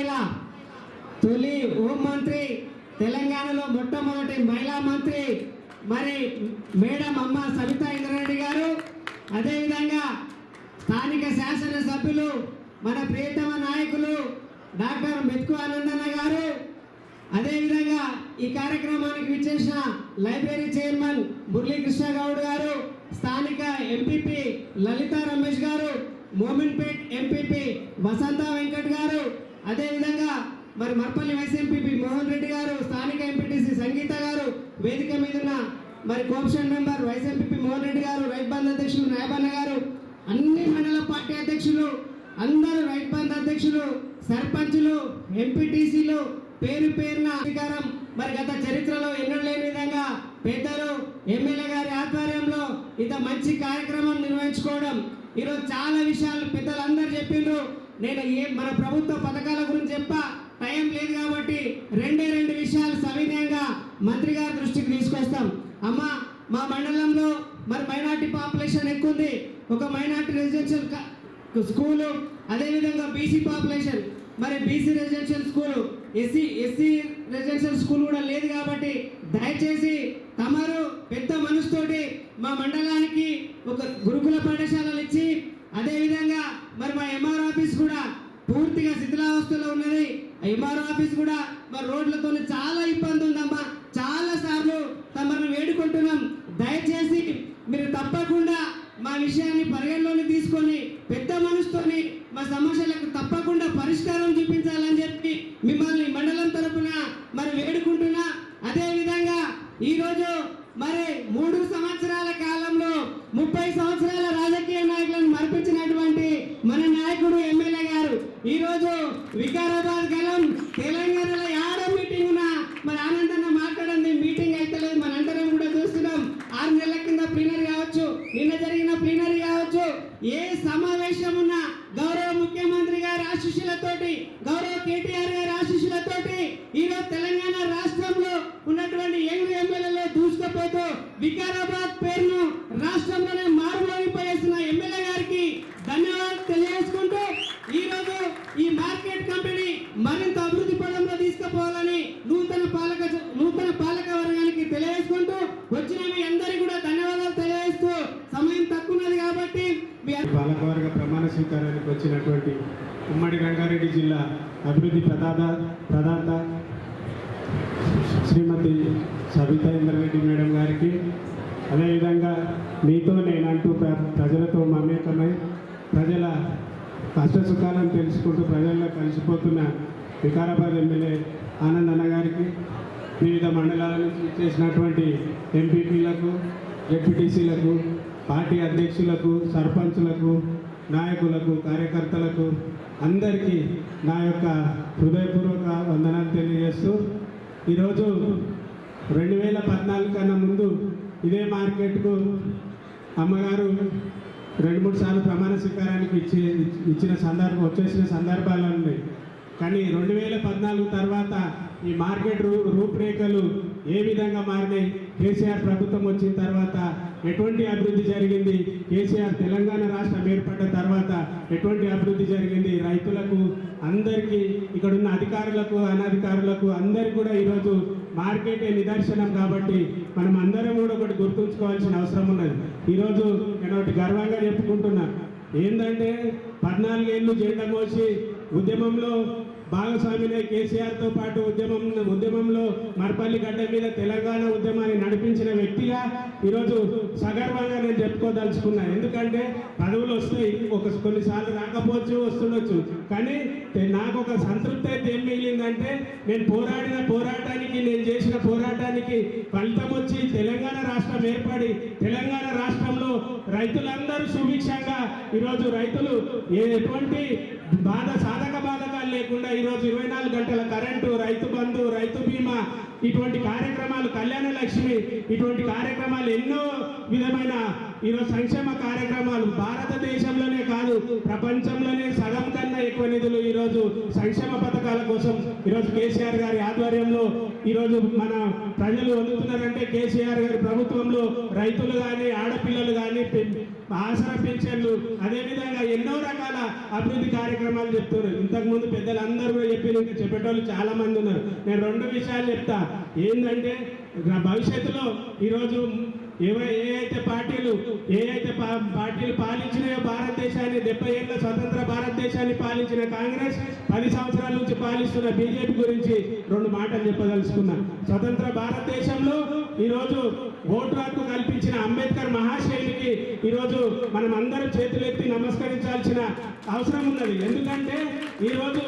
మహిళ, తొలి హోంమంత్రి, తెలంగాణలో మొట్టమొదటి మహిళా మంత్రి మరి మేడం అమ్మ సబితా ఇంద్రారెడ్డి గారు, అదేవిధంగా స్థానిక శాసనసభ్యులు మన ప్రియతమ నాయకులు డాక్టర్ మెతుకు ఆనందన్న గారు, అదేవిధంగా ఈ కార్యక్రమానికి విచ్చేసిన లైబ్రరీ చైర్మన్ మురళీకృష్ణ గౌడ్ గారు, స్థానిక ఎంపీపీ లలితా రమేష్ గారు, మోమిన్పేట్ ఎంపీపీ వసంత వెంకట్ గారు, అదేవిధంగా మరి మర్పల్లి వైస్ ఎంపీపీ మోహన్ రెడ్డి గారు, స్థానిక ఎంపీటీసీ సంగీత గారు, వేదిక మీద ఉన్న మరి co-option member vice MPP Mohan Reddy గారు, రైట్ బంద్ అధ్యక్షులు నాయబన్న గారు, అన్ని మండల పార్టీ అధ్యక్షులు, అందరూ రైట్ బంద్ అధ్యక్షులు, సర్పంచులు, ఎంపీటీసీలు, పేరు పేరున అధికారం మరి గత చరిత్రలో ఎన్నడలేని విధంగా పెద్దలు ఎమ్మెల్యే గారి ఆధ్వర్యంలో ఇంత మంచి కార్యక్రమం నిర్వహించుకోవడం. ఈరోజు చాలా విషయాలు పెద్దలందరూ చెప్పిండ్రు. నేను మన ప్రభుత్వ పథకాల గురించి టైం లేదు కాబట్టి రెండు విషయాలు సవినయంగా మంత్రి గారి దృష్టికి తీసుకొస్తాం. అమ్మ, మా మండలంలో మరి మైనార్టీ పాపులేషన్ ఎక్కువ ఉంది. ఒక మైనార్టీ రెసిడెన్షియల్ స్కూలు, అదేవిధంగా బీసీ పాపులేషన్, మరి BC residential school, SC residential school కూడా లేదు కాబట్టి దయచేసి తమరు పెద్ద మనసుతోటి మా మండలానికి ఒక గురుకుల పాఠశాలలు ఇచ్చి, అదేవిధంగా మరి మా ఎంఆర్ ఆఫీస్ కూడా పూర్తిగా శిథిలావస్థలో ఉన్నది. ఎంఆర్ ఆఫీస్ కూడా మరి రోడ్లతో చాలా ఇబ్బంది ఉందమ్మా. చాలా సార్లు తమను వేడుకుంటున్నాం, దయచేసి మీరు తప్పకుండా మా విషయాన్ని పరిగణలోకి తీసుకొని పెద్ద మనసుతోని మా సమస్యలకు తప్పకుండా పరిష్కారం చూపించాలని చెప్పి మిమ్మల్ని మండలం తరపున మరి వేడుకుంటున్నా. అదేవిధంగా ఈరోజు మరి 3 సంవత్సరాల కాలంలో 30 సంవత్సరాల రాజకీయ నాయకులను మరిపించినటువంటి మన నాయకుడు ఎమ్మెల్యే గారు ఈరోజు వికారాబాద్ గలం తెలంగాణలో యాడ మీటింగ్ ఉన్నా మరి ఆనందంగా మాట్లాడండి, మీటింగ్ అయితే లేదు. మనందరం కూడా చూస్తున్నాం. 6 నెలల కింద ప్లీనరీ కావచ్చు, నిన్న జరిగిన ప్లీనరీ కావచ్చు, ఏ సమావేశం ఉన్నా గౌరవ ముఖ్యమంత్రి గారి ఆశీస్సులతోటి, గౌరవ కేటీఆర్ గారి ఆశీస్సులతోటి ఈరోజు తెలంగాణ రాష్ట్రంలో ఉన్నటువంటి యంగ్ ఎమ్మెల్యేలో దూసుకుపోతూ వికారాబాద్ పేరును రాష్ట్రంలోనే మారుమోగిపోయేసిన ఎమ్మెల్యే గారికి ధన్యవాదాలు తెలియజేసుకుంటూ ఈరోజు ఈ మార్కెట్ కంపెనీ మరింత అభివృద్ధి పదంలో తీసుకుపోవాలని నూతన పాలక వర్గానికి తెలియజేసుకుంటూ వచ్చిన మీ అందరికీ కూడా ధన్యవాదాలు తెలియజేస్తూ సమయం తక్కువ ఉన్నది కాబట్టి
పాలకవర్గ ప్రమాణ స్వీకారానికి వచ్చినటువంటి ఉమ్మడి రంగారెడ్డి జిల్లా అభివృద్ధి ప్రదాత శ్రీమతి సబితా ఇంద్రారెడ్డి మేడం గారికి, అదేవిధంగా మీతో నేనంటూ ప్రజలతో మమేకమై ప్రజల కష్టసుఖాలను తెలుసుకుంటూ ప్రజల్లో కలిసిపోతున్న వికారాబాద్ ఎమ్మెల్యే ఆనందన్న గారికి, వివిధ మండలాల నుంచి చేసినటువంటి ఎంపీపీలకు, జెడ్పీటీసీలకు, పార్టీ అధ్యక్షులకు, సర్పంచులకు, నాయకులకు, కార్యకర్తలకు అందరికీ నా యొక్క హృదయపూర్వక వందనాలు తెలియజేస్తూ, ఈరోజు 2014 కన్నా ముందు ఇదే మార్కెట్కు అమ్మగారు 2-3 సార్లు ప్రమాణ స్వీకారానికి వచ్చేసిన సందర్భాలు ఉన్నాయి. కానీ 2014 తర్వాత ఈ మార్కెట్ రూపురేఖలు ఏ విధంగా మారినాయి, కేసీఆర్ ప్రభుత్వం వచ్చిన తర్వాత ఎటువంటి అభివృద్ధి జరిగింది, కేసీఆర్ తెలంగాణ రాష్ట్రం ఏర్పడ్డ తర్వాత ఎటువంటి అభివృద్ధి జరిగింది, రైతులకు అందరికీ ఇక్కడ ఉన్న అధికారులకు అనధికారులకు అందరికీ కూడా ఈరోజు మార్కెటే నిదర్శనం. కాబట్టి మనం అందరం కూడా ఒకటి గుర్తుంచుకోవాల్సిన అవసరం ఉన్నది. ఈరోజు నేను ఒకటి గర్వంగా చెప్పుకుంటున్నా, ఏంటంటే 14 ఏళ్ళు జెండా మోసి ఉద్యమంలో భాగస్వామినే కేసీఆర్తో పాటు ఉద్యమంలో మర్పల్లి గడ్డ మీద తెలంగాణ ఉద్యమాన్ని నడిపించిన వ్యక్తిగా ఈరోజు సగర్వంగా నేను చెప్పుకోదలుచుకున్నా. ఎందుకంటే పదవులు వస్తాయి, కొన్నిసార్లు రాకపోవచ్చు, వస్తుండొచ్చు, కానీ నాకు ఒక సంతృప్తి అయితే ఏం మిగిలిందంటే నేను పోరాటానికి నేను చేసిన పోరాటానికి ఫలితం వచ్చి తెలంగాణ రాష్ట్రం ఏర్పడి తెలంగాణ రాష్ట్రంలో రైతులందరూ సుభిక్షంగా ఈరోజు రైతులు ఎటువంటి సాధక బాధకాలు లేకుండా ఈరోజు 24 గంటల కరెంటు, రైతు బంధు, రైతు బీమా, ఇటువంటి కార్యక్రమాలు, కళ్యాణ లక్ష్మి, ఇటువంటి కార్యక్రమాలు ఎన్నో విధమైన ఈరోజు సంక్షేమ కార్యక్రమాలు భారతదేశంలోనే కాదు ప్రపంచంలోనే సగం కన్నా ఎక్కువ నిధులు ఈరోజు సంక్షేమ పథకాల కోసం ఈరోజు కేసీఆర్ గారి ఆధ్వర్యంలో ఈరోజు మన ప్రజలు పొందుతున్నారంటే కేసీఆర్ గారి ప్రభుత్వంలో రైతులు కానీ ఆడపిల్లలు కానీ ఆసరా పెన్షన్లు అదేవిధంగా ఎన్నో రకాల అభివృద్ధి కార్యక్రమాలు చెప్తున్నారు. ఇంతకుముందు పెద్దలందరూ కూడా ఇంకా చెప్పేటోళ్ళు చాలా మంది ఉన్నారు. నేను 2 విషయాలు చెప్తా. ఏంటంటే భవిష్యత్తులో ఈరోజు ఏవైతే పార్టీలు పాలించినాయో భారతదేశాన్ని 70 ఏళ్ళ స్వతంత్ర భారతదేశాన్ని పాలించిన కాంగ్రెస్ 10 సంవత్సరాల నుంచి పాలిస్తున్న బీజేపీ గురించి 2 మాటలు చెప్పదలుచుకున్నా. స్వతంత్ర భారతదేశంలో ఈరోజు ఓటు హక్కు కల్పించిన అంబేద్కర్ మహాశయునికి ఈరోజు మనం అందరం చేతులెత్తి నమస్కరించాల్సిన అవసరం ఉన్నది. ఎందుకంటే ఈరోజు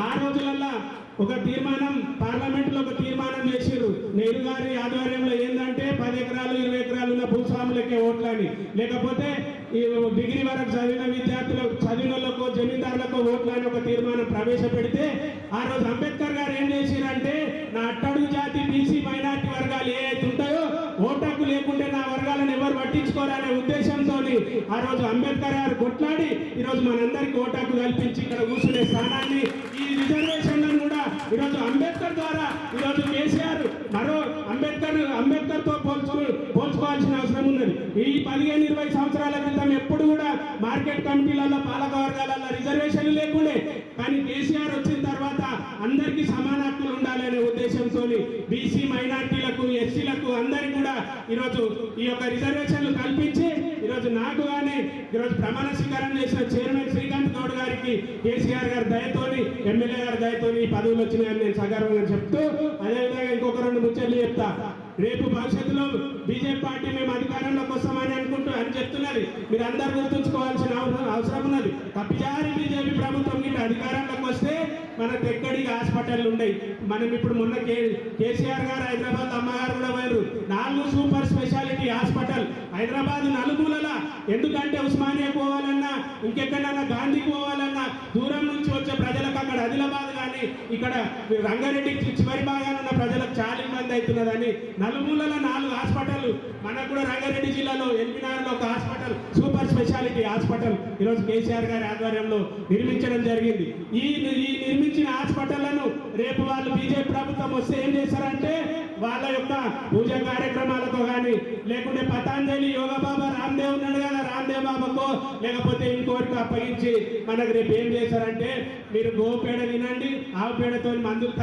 ఆ రోజులల్లో ఒక తీర్మానం పార్లమెంట్లో ఒక తీర్మానం చేసిర్రు. నెహ్రూ గారి ఆధ్వర్యంలో ఏంటంటే 10 ఎకరాలు 20 ఎకరాలు ఉన్న భూస్వాములకే ఓట్లని, లేకపోతే ఈ డిగ్రీ వరకు చదివిన విద్యార్థులకు చదివినలకు జమీందారులకు ఓట్లని ఒక తీర్మానం ప్రవేశపెడితే ఆ రోజు అంబేద్కర్ గారు ఏం చేసిరంటే నా అట్టడుగు జాతి బీసీ మైనార్టీ వర్గాలు ఏవైతే ఉంటాయో ఓటాకు లేకుంటే నా వర్గాలను ఎవరు పట్టించుకోరనే ఉద్దేశంతో ఆ రోజు అంబేద్కర్ గారు కొట్లాడి ఈరోజు మనందరికీ ఓటాకు కల్పించి ఇక్కడ కూర్చునే స్థానాన్ని ఈ రిజర్వేషన్లను కూడా ఈరోజు అంబేద్కర్ ద్వారా ఈరోజు కేసీఆర్ మరో అంబేద్కర్తో పోల్చుకోవాల్సిన అవసరం ఉన్నది. ఈ 15-20 సంవత్సరాల క్రితం ఎప్పుడు కూడా మార్కెట్ కమిటీలలో పాలక వర్గాలలో రిజర్వేషన్లు లేకుండే. కానీ కేసీఆర్ వచ్చిన తర్వాత అందరికీ సమాన హక్కులు ఉండాలనే ఉద్దేశంతో బీసీ మైనార్టీలకు ఎస్సీలకు అందరికీ కూడా ఈరోజు ఈ యొక్క రిజర్వేషన్లు కల్పించి ఈరోజు నాకు కానీ ఈరోజు ప్రమాణ స్వీకారం చేసిన చైర్మన్ శ్రీకాంత్ గౌడ్ గారికి కేసీఆర్ గారి దయతోని ఎమ్మెల్యే గారి దయతోని ఈ పదవులు వచ్చినాయని నేను సగర్వంగా చెప్తూ అదేవిధంగా ఇంకొక 2 ముచ్చట్లు చెప్తా. రేపు భవిష్యత్తులో బీజేపీ పార్టీ మేము అధికారంలోకి వస్తామని అని చెప్తున్నది. మీరు అందరు గుర్తుంచుకోవాల్సిన అవసరం ఉన్నది. తప్పిదారి బీజేపీ ప్రభుత్వం గిట్ట అధికారంలోకి వస్తే మనకు ఎక్కడికి హాస్పిటల్ ఉండయి. మనం ఇప్పుడు మొన్న కేసీఆర్ గారు హైదరాబాద్ అమ్మగారు కూడా పోయారు. 4 సూపర్ స్పెషాలిటీ హాస్పిటల్ హైదరాబాద్ నలుమూలల. ఎందుకంటే ఉస్మానియా పోవాలన్నా ఇంకెక్కడన్నా గాంధీకి పోవాలన్నా దూరం నుంచి వచ్చే ప్రజలకు అక్కడ ఆదిలాబాద్ కానీ ఇక్కడ రంగారెడ్డి చివరి భాగాన ఉన్న ప్రజలకు చాలా ఇబ్బంది అవుతున్నదని నలుమూలల 4 హాస్పిటల్. మనకు కూడా రంగారెడ్డి జిల్లాలో ఎల్బీనగర్లో ఒక హాస్పిటల్ సూపర్ స్పెషాలిటీ హాస్పిటల్ ఈరోజు కేసీఆర్ గారి ఆధ్వర్యంలో నిర్మించడం జరిగింది. ఈ నిర్మించిన హాస్పిటళ్లను రేపు వాళ్ళు బీజేపీ ప్రభుత్వం వస్తే ఏం చేస్తారంటే వాళ్ళ యొక్క పూజా కార్యక్రమాలతో కానీ లేకుంటే పతాంజలి యోగా బాబా రామ్దేవ్ ఉన్నాడు కదా, రామ్దేవ్ బాబాకో లేకపోతే ఇంకోరికి అప్పగించి మనకు రేపు ఏం చేశారంటే మీరు గోపేడ తినండి, ఆవు పేడతో మందులు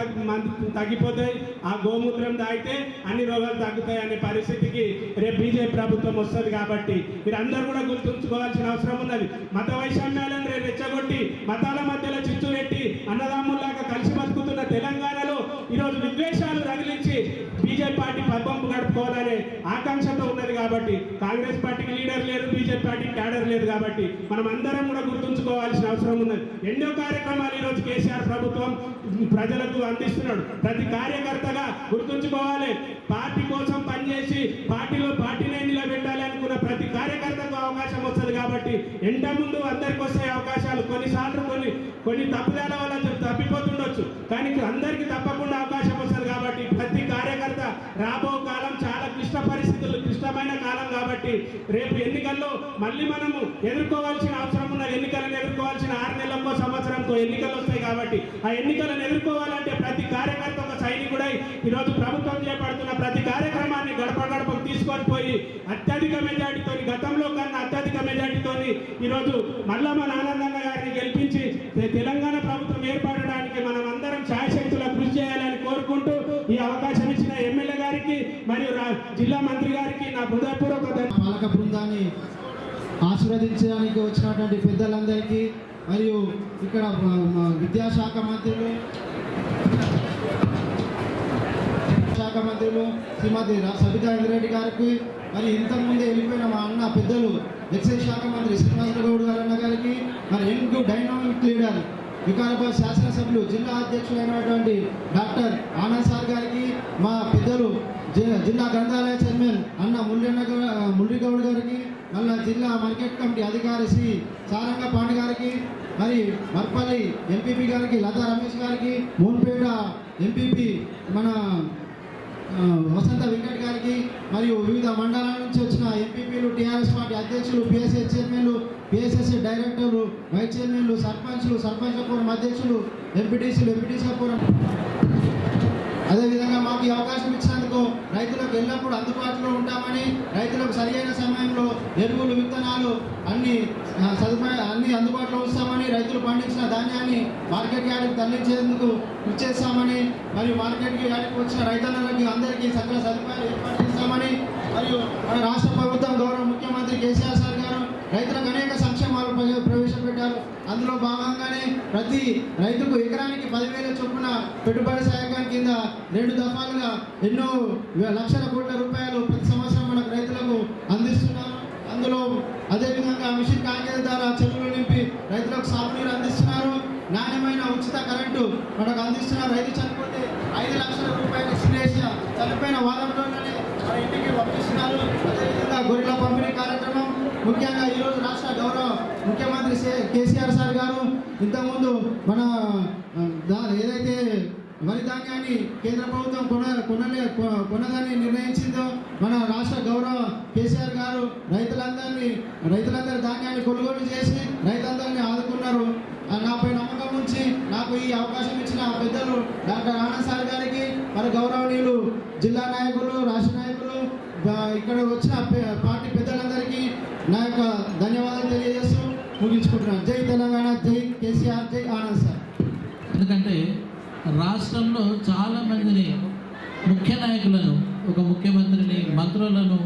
తగ్గిపోతాయి, ఆ గోమూత్రం తాగితే అన్ని రోగాలు తగ్గుతాయి అనే పరిస్థితికి రేపు బీజేపీ ప్రభుత్వం వస్తుంది. కాబట్టి మీరు అందరూ కూడా గుర్తుంచుకోవాల్సిన అవసరం ఉన్నది. మత వైషమ్యాలను రేపు రెచ్చగొట్టి మతాల మధ్యలో చిచ్చు పెట్టి అన్నదమ్ముల్లాగా కలిసి బతుకుతున్న తెలంగాణలో ఈరోజు విద్వేషాలు రగిలించి బీజేపీ పార్టీ పబ్బం గడుపుకోవాలనే ఆకాంక్షతో ఉన్నది. కాబట్టి కాంగ్రెస్ పార్టీకి లీడర్ లేరు, బీజేపీ పార్టీకి క్యాడర్ లేదు. కాబట్టి మనం అందరం కూడా గుర్తుంచుకోవాల్సిన అవసరం ఉన్నది. ఎన్నో కార్యక్రమాలు ఈరోజు కేసీఆర్ ప్రభుత్వం ప్రజలకు అందిస్తున్నాడు. ప్రతి కార్యకర్తగా గుర్తుంచుకోవాలి. పార్టీ కోసం పనిచేసి పార్టీనే నిలబెట్టాలి అనుకున్న ప్రతి కార్యకర్తకు అవకాశం వస్తుంది. కాబట్టి ఎంట ముందు అందరికి వస్తే అవకాశాలు కొన్నిసార్లు కొన్ని తప్పుదాల వల్ల తప్పిపోతుండొచ్చు, కానీ అందరికీ తప్పకుండా అవకాశం వస్తుంది. కాబట్టి ప్రతి కార్యకర్త రాబో కాలం చాలా క్లిష్టమైన కాలం. కాబట్టి రేపు ఎన్నికల్లో మళ్ళీ మనము ఎదుర్కోవాల్సిన అవసరం ఉన్నది. ఎన్నికలను ఎదుర్కోవాల్సిన 6 నెలలకో సంవత్సరంకో ఎన్నికలు వస్తాయి. కాబట్టి ఆ ఎన్నికలను ఎదుర్కోవాలంటే ప్రతి కార్యకర్త ఒక సైనికుడై ఈరోజు ప్రభుత్వం చేపడుతున్న ప్రతి కార్యక్రమాన్ని గడపకు తీసుకొని పోయి అత్యధిక మెజార్టీతో, గతంలో కన్నా అత్యధిక మెజార్టీతో ఈరోజు మళ్ళా మన ఆనందంగా గారిని గెలిపించి తెలంగాణ ప్రభుత్వం ఏర్పడడానికి మనం అందరం శాయశక్తులా కృషి చేయాలని కోరుకుంటూ ఈ అవకాశం ఇచ్చిన ఎమ్మెల్యే గారికి మరియు జిల్లా మంత్రి గారికి నా హృదయపూర్వక
పాలక బృందాన్ని ఆశీర్వదించడానికి వచ్చినటువంటి పెద్దలందరికీ మరియు ఇక్కడ విద్యాశాఖ మంత్రులు శ్రీమతి సబితా ఇంద్రెడ్డి గారికి మరి ఇంతకుముందే వెళ్ళిపోయిన మా అన్న పెద్దలు ఎక్సైజ్ శాఖ మంత్రి శ్రీనివాస గౌడ్ గారు అన్న గారికి మరి యంగ్ డైనామిక్ లీడర్ వికారాబాద్ శాసనసభ్యులు జిల్లా అధ్యక్షులైనటువంటి డాక్టర్ ఆనంద్ సార్ గారికి, మా పెద్దలు జిల్లా గ్రంథాలయ చైర్మన్ అన్న మురళీగౌడ్ గారికి, మళ్ళా జిల్లా మార్కెట్ కమిటీ అధికారి శ్రీ సారంగ పాండే గారికి, మరి మర్పల్లి ఎంపీపీ గారికి లతా రమేష్ గారికి, మోన్పేట ఎంపీపీ మన వసంత వెంకట్ గారికి, మరియు వివిధ మండలాల నుంచి వచ్చిన ఎంపీపీలు, టీఆర్ఎస్ పార్టీ అధ్యక్షులు, పిఎస్ఎస్ చైర్మన్లు, పిఎస్ఎస్ డైరెక్టర్లు, వైస్ చైర్మన్లు, సర్పంచ్ల ఫోరం అధ్యక్షులు, ఎంపీటీసీల ఫోరం అదేవిధంగా మాకు ఈ అవకాశం ఇచ్చినందుకు రైతులకు ఎల్లప్పుడూ అందుబాటులో ఉంటామని, రైతులకు సరియైన సమయంలో ఎరువులు, విత్తనాలు అన్ని అందుబాటులో ఉంచామని, రైతులు పండించిన ధాన్యాన్ని మార్కెట్ యార్డ్కి తరలించేందుకు కృషి చేస్తామని, మరియు మార్కెట్ యార్డ్కి వచ్చిన రైతన్నలకి అందరికీ సకల సదుపాయాలు ఏర్పాటు చేస్తామని, మరియు మన రాష్ట్ర ప్రభుత్వం గౌరవ ముఖ్యమంత్రి కేసీఆర్ సార్ గారు రైతులకు అనేక సంక్షేమాలు ప్రవేశపెట్టారు. అందులో భాగంగానే ప్రతి రైతుకు ఎకరానికి 10,000 చొప్పున పెట్టుబడి సహాయకం కింద 2 దఫాలుగా ఎన్నో లక్షల కోట్ల రూపాయలు ప్రతి సంవత్సరం మనకు రైతులకు అందిస్తున్నారు. అందులో అదేవిధంగా మిషన్ కాంగ్రెస్ ద్వారా చెరువులు నింపి రైతులకు సాగునీరు అందిస్తున్నారు. నాణ్యమైన ఉచిత కరెంటు మనకు అందిస్తున్నారు. రైతు చనిపోతే 5 లక్షల రూపాయల శ్రేష్ఠ చనిపోయిన వారంలోనే మన ఇంటికి పంపిస్తున్నారు. అదేవిధంగా గొర్రెల పంపిణీ కార్యక్రమం ముఖ్యంగా ఈరోజు రాష్ట్ర గౌరవ ముఖ్యమంత్రి కేసీఆర్ సార్ గారు ఇంతకుముందు మన ఏదైతే వరి ధాన్యాన్ని కేంద్ర ప్రభుత్వం కొనదని నిర్ణయించిందో మన రాష్ట్ర గౌరవ కేసీఆర్ గారు రైతులందరి ధాన్యాన్ని కొనుగోలు చేసి రైతులందరినీ ఆదుకున్నారు. నాపై నమ్మకం ఉంచి నాకు ఈ అవకాశం ఇచ్చిన పెద్దలు డాక్టర్ ఆనంద్ సార్ గారికి, మరి గౌరవనీయులు జిల్లా నాయకులు, రాష్ట్ర నాయకులు, ఇక్కడ వచ్చిన పార్టీ పెద్దలందరికీ నా యొక్క ధన్యవాదాలు తెలియజేస్తూ ముగించుకుంటున్నాను. జై తెలంగాణ, జై కేసీఆర్, జై ఆనంద్ సార్.
ఎందుకంటే రాష్ట్రంలో చాలామందిని ముఖ్య నాయకులను, ఒక ముఖ్యమంత్రిని, మంత్రులను,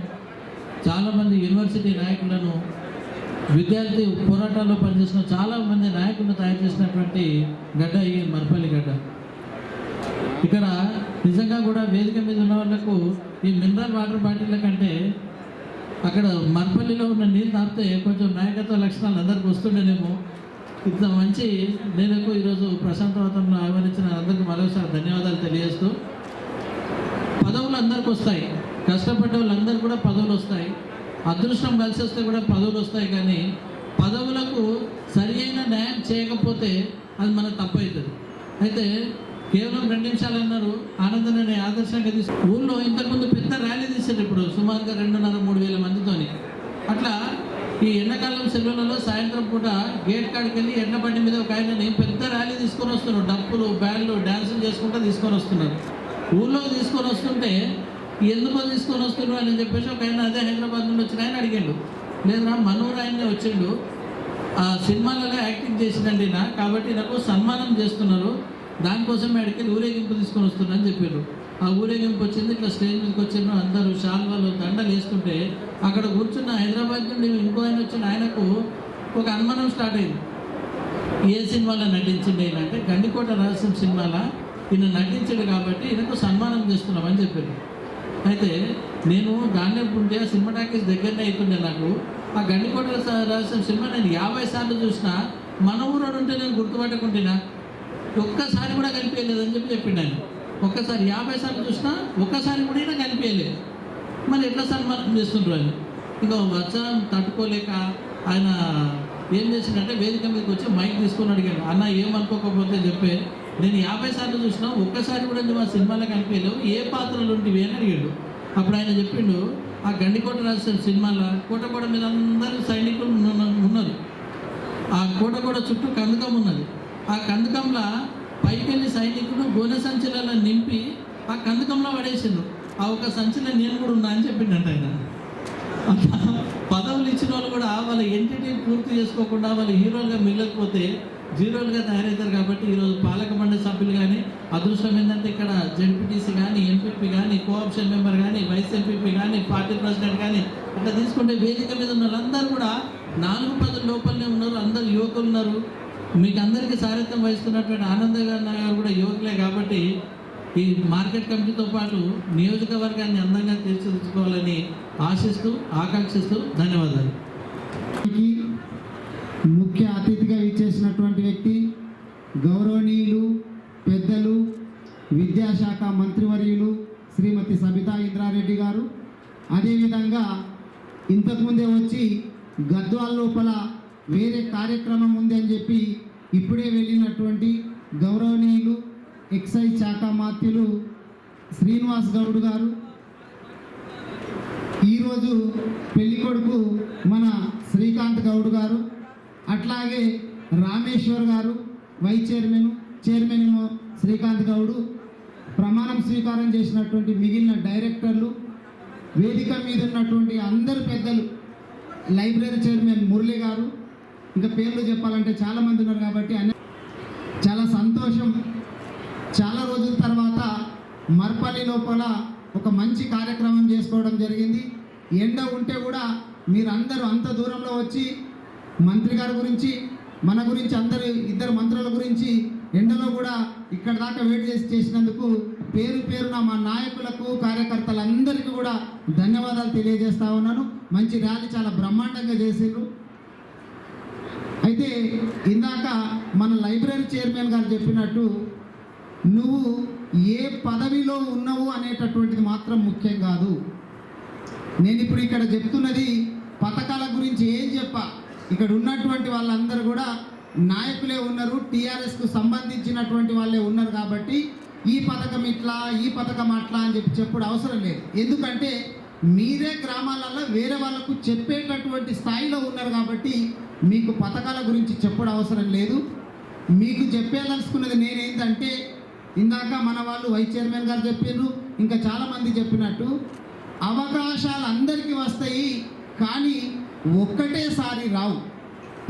చాలామంది యూనివర్సిటీ నాయకులను, విద్యార్థి పోరాటాల్లో పనిచేసిన చాలామంది నాయకులను తయారు చేసినటువంటి గడ్డ ఈ మర్పల్లి గడ్డ. ఇక్కడ నిజంగా కూడా వేదిక మీద ఉన్న వాళ్ళకు ఈ మినరల్ వాటర్ బాటిళ్ళ కంటే అక్కడ మర్పల్లిలో ఉన్న నీళ్ళు తాపితే కొంచెం నాయకత్వ లక్షణాలు అందరికీ వస్తుండేనేమో. ఇంత మంచి నేలకు ఈరోజు ప్రశాంతవాతంలో ఆహ్వానించిన అందరికీ మరోసారి ధన్యవాదాలు తెలియజేస్తూ, పదవులు అందరికి వస్తాయి, కష్టపడ్డ వాళ్ళందరూ కూడా పదవులు వస్తాయి, అదృష్టం కలిసి వస్తే కూడా పదవులు వస్తాయి. కానీ పదవులకు సరి అయిన న్యాయం చేయకపోతే అది మనకు తప్పు అవుతుంది. అయితే కేవలం 2 నిమిషాలు అన్నారు, ఆనందాన్ని ఆదర్శంగా ఊళ్ళో ఇంతకుముందు పెద్ద ర్యాలీ తీశారు. ఇప్పుడు సుమారుగా 2,500-3 వేల మందితోని. అట్లా ఈ ఎండాకాలం సెలవులలో సాయంత్రం పూట గేట్ కాడికి వెళ్ళి ఎండ బండి మీద ఒక ఆయనని పెద్ద ర్యాలీ తీసుకొని వస్తున్నారు. డప్పులు, బ్యాండ్లు, డ్యాన్సులు చేసుకుంటూ తీసుకొని వస్తున్నారు. ఊళ్ళోకి తీసుకొని వస్తుంటే ఎందుకో తీసుకొని వస్తున్నారు అని చెప్పేసి ఒక ఆయన అదే హైదరాబాద్ నుండి వచ్చిన ఆయన అడిగాడు. లేదా మనూరు ఆయనే వచ్చిండు, ఆ సినిమాలలో యాక్టింగ్ చేసిందండి నా, కాబట్టి నాకు సన్మానం చేస్తున్నారు, దానికోసం అడిగి ఊరేగింపు తీసుకొని వస్తున్నా అని చెప్పారు. ఆ ఊరేగింపు వచ్చింది, ఇట్లా స్టేజ్ మీదకి వచ్చిన అందరూ శాల్వాలు, దండలు వేస్తుంటే అక్కడ కూర్చున్న హైదరాబాద్ నుండి ఇంకో ఆయన వచ్చిన ఆయనకు ఒక అనుమానం స్టార్ట్ అయింది. ఏ సినిమాలో నటించింది ఆయన అంటే, గండికోట రహస్యం సినిమాలో ఈయన నటించాడు కాబట్టి ఈయనకు సన్మానం చేస్తున్నామని చెప్పారు. అయితే నేను గాంధీ ఉంటే ఆ సినిమా టాకీస్ దగ్గరనే అవుతుండే. నాకు ఆ గండికోట రహస్యం సినిమా నేను 50 సార్లు చూసినా మన ఊరోడు ఉంటే నేను గుర్తుపట్టకుంటున్నా, ఒక్కసారి కూడా కనిపించలేదని చెప్పిండు ఆయన. ఒక్కసారి 50 సార్లు చూసినా ఒక్కసారి కూడా అయినా కనిపించలేదు. మరి ఎట్లా సన్మానం చేస్తుండ్రు ఆయన? ఇంకా వచ్చం తట్టుకోలేక ఆయన ఏం చేసిందంటే వేదిక మీదకి వచ్చి మైక్ తీసుకొని అడిగాడు, అన్న ఏమనుకోకపోతే చెప్పే, నేను 50 సార్లు చూసినా ఒక్కసారి కూడా నువ్వు ఆ సినిమాలో కనిపించలేవు, ఏ పాత్రలు ఉంటివి అని అడిగాడు. అప్పుడు ఆయన చెప్పిండు, ఆ గండికోట రాసిన సినిమాలో కోటగూడ మీద అందరూ సైనికులు ఉన్నారు, ఆ కోటగూడ చుట్టూ కందకం ఉన్నది, ఆ కందకంలో పైకి వెళ్ళి సైనికులు గోనె సంచులలో నింపి ఆ కందకంలో పడేసిండు, ఆ ఒక సంచిలో నేను కూడా ఉన్నా అని చెప్పిండంట ఆయన. పదవులు ఇచ్చిన వాళ్ళు కూడా వాళ్ళ ఎంటిటీ పూర్తి చేసుకోకుండా వాళ్ళు హీరోలుగా మిగలకపోతే జీరోలుగా తయారవుతారు. కాబట్టి ఈరోజు పాలక మండలి సభ్యులు కానీ, అదృష్టం ఏంటంటే ఇక్కడ జెడ్పీటీసీ కానీ, ఎంపీపీ కానీ, కోఆప్షన్ మెంబర్ కానీ, వైస్ ఎంపీపీ కానీ, పార్టీ ప్రెసిడెంట్ కానీ, ఇట్లా తీసుకుంటే వేదిక మీద ఉన్న వాళ్ళందరూ కూడా 4 లోపలనే ఉన్నారు, అందరు యువకులు ఉన్నారు. మీకు అందరికీ సారథ్యం వహిస్తున్నటువంటి ఆనంద గారు కూడా యువకులే. కాబట్టి ఈ మార్కెట్ కమిటీతో పాటు నియోజకవర్గాన్ని అందంగా తీర్చిదిద్దుకోవాలని ఆశిస్తూ, ఆకాంక్షిస్తూ ధన్యవాదాలు.
ముఖ్య అతిథిగా ఇచ్చేసినటువంటి వ్యక్తి గౌరవనీయులు, పెద్దలు, విద్యాశాఖ మంత్రివర్యులు శ్రీమతి సబితా ఇంద్రారెడ్డి గారు. అదేవిధంగా ఇంతకుముందే వచ్చి గద్వాల లోపల వేరే కార్యక్రమం ఉంది అని చెప్పి ఇప్పుడే వెళ్ళినటువంటి గౌరవనీయులు ఎక్సైజ్ శాఖ మాత్యులు శ్రీనివాస్ గౌడ్ గారు. ఈరోజు పెళ్ళికొడుకు మన శ్రీకాంత్ గౌడ్ గారు, అట్లాగే రామేశ్వర్ గారు వైస్ చైర్మన్ శ్రీకాంత్ గౌడు, ప్రమాణం స్వీకారం చేసినటువంటి మిగిలిన డైరెక్టర్లు, వేదిక మీద ఉన్నటువంటి అందరు పెద్దలు, లైబ్రరీ చైర్మన్ మురళి గారు, ఇంకా పేర్లు చెప్పాలంటే చాలామంది ఉన్నారు కాబట్టి చాలా సంతోషం. చాలా రోజుల తర్వాత మర్పల్లి లోపల ఒక మంచి కార్యక్రమం చేసుకోవడం జరిగింది. ఎండ ఉంటే కూడా మీరందరూ అంత దూరంలో వచ్చి మంత్రి గారి గురించి, మన గురించి, ఇద్దరు మంత్రుల గురించి ఎండలో కూడా ఇక్కడ దాకా వెయిట్ చేసినందుకు పేరు పేరున మా నాయకులకు, కార్యకర్తలందరికీ కూడా ధన్యవాదాలు తెలియజేస్తా ఉన్నాను. మంచి ర్యాలీ చాలా బ్రహ్మాండంగా చేసిండ్రు. అయితే ఇందాక మన లైబ్రరీ చైర్మన్ గారు చెప్పినట్టు నువ్వు ఏ పదవిలో ఉన్నావు అనేటటువంటిది మాత్రం ముఖ్యం కాదు. నేను ఇప్పుడు ఇక్కడ చెప్తున్నది పథకాల గురించి ఏం చెప్పా, ఇక్కడ ఉన్నటువంటి వాళ్ళందరూ కూడా నాయకులే ఉన్నారు, టీఆర్ఎస్కు సంబంధించినటువంటి వాళ్ళే ఉన్నారు. కాబట్టి ఈ పథకం ఇట్లా, ఈ పథకం అట్లా అని చెప్పుడు అవసరం లేదు. ఎందుకంటే మీరే గ్రామాలలో వేరే వాళ్ళకు చెప్పేటటువంటి స్థాయిలో ఉన్నారు కాబట్టి మీకు పథకాల గురించి చెప్పడం అవసరం లేదు. మీకు చెప్పేదలుచుకున్నది నేనేంటంటే, ఇందాక మన వాళ్ళు వైస్ చైర్మన్ గారు చెప్పారు, ఇంకా చాలామంది చెప్పినట్టు అవకాశాలు అందరికీ వస్తాయి కానీ ఒక్కటేసారి రావు.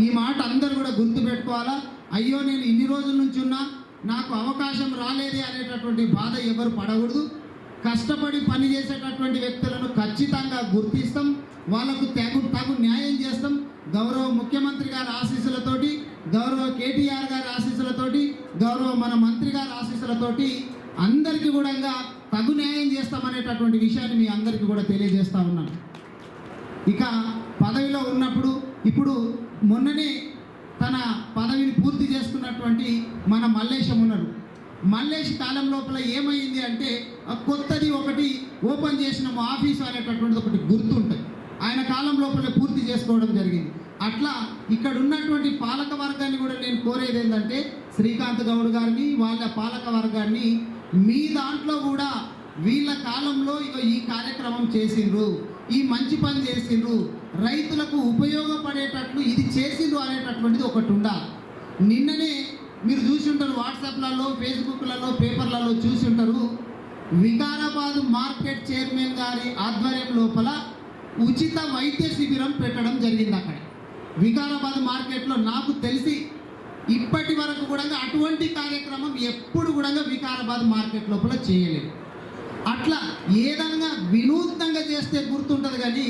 ఈ మాట అందరూ కూడా గుర్తుపెట్టుకోవాలా. అయ్యో నేను ఇన్ని రోజుల నుంచి ఉన్నా, నాకు అవకాశం రాలేదే అనేటటువంటి బాధ ఎవరు పడకూడదు. కష్టపడి పని చేసేటటువంటి వ్యక్తులను ఖచ్చితంగా గుర్తిస్తాం, వాళ్ళకు తగు న్యాయం చేస్తాం. గౌరవ ముఖ్యమంత్రి గారి ఆశీస్సులతోటి, గౌరవ కేటీఆర్ గారి ఆశీస్సులతోటి, గౌరవ మన మంత్రి గారి ఆశీస్సులతోటి అందరికీ కూడా తగు న్యాయం చేస్తామనేటటువంటి విషయాన్ని మీ అందరికీ కూడా తెలియజేస్తా ఉన్నాను. ఇక పదవిలో ఉన్నప్పుడు, ఇప్పుడు మొన్ననే తన పదవిని పూర్తి చేసుకున్నటువంటి మన మల్లేశం ఉన్నారు. మల్లేష్ కాలం లోపల ఏమైంది అంటే కొత్తది ఒకటి ఓపెన్ చేసినాము ఆఫీసు అనేటటువంటిది ఒకటి గుర్తుంటుంది. ఆయన కాలం లోపల పూర్తి చేసుకోవడం జరిగింది. అట్లా ఇక్కడ ఉన్నటువంటి పాలక వర్గాన్ని కూడా నేను కోరేది ఏంటంటే, శ్రీకాంత్ గౌడ్ గారిని, వాళ్ళ పాలక వర్గాన్ని మీ దాంట్లో కూడా వీళ్ళ కాలంలో ఈ కార్యక్రమం చేసిండ్రు, ఈ మంచి పని చేసిండ్రు, రైతులకు ఉపయోగపడేటట్లు ఇది చేసిండ్రు అనేటటువంటిది ఒకటి ఉండాలి. నిన్ననే మీరు చూసి ఉంటారు, వాట్సాప్లలో, ఫేస్బుక్లలో, పేపర్లలో చూసి ఉంటారు, వికారాబాద్ మార్కెట్ చైర్మన్ గారి ఆధ్వర్యం లోపల ఉచిత వైద్య శిబిరం పెట్టడం జరిగింది. అక్కడ వికారాబాద్ మార్కెట్లో నాకు తెలిసి ఇప్పటి వరకు కూడా అటువంటి కార్యక్రమం ఎప్పుడు కూడా వికారాబాద్ మార్కెట్ లోపల చేయలేదు. అట్లా ఏదైనా వినూత్నంగా చేస్తే గుర్తుంటుంది కానీ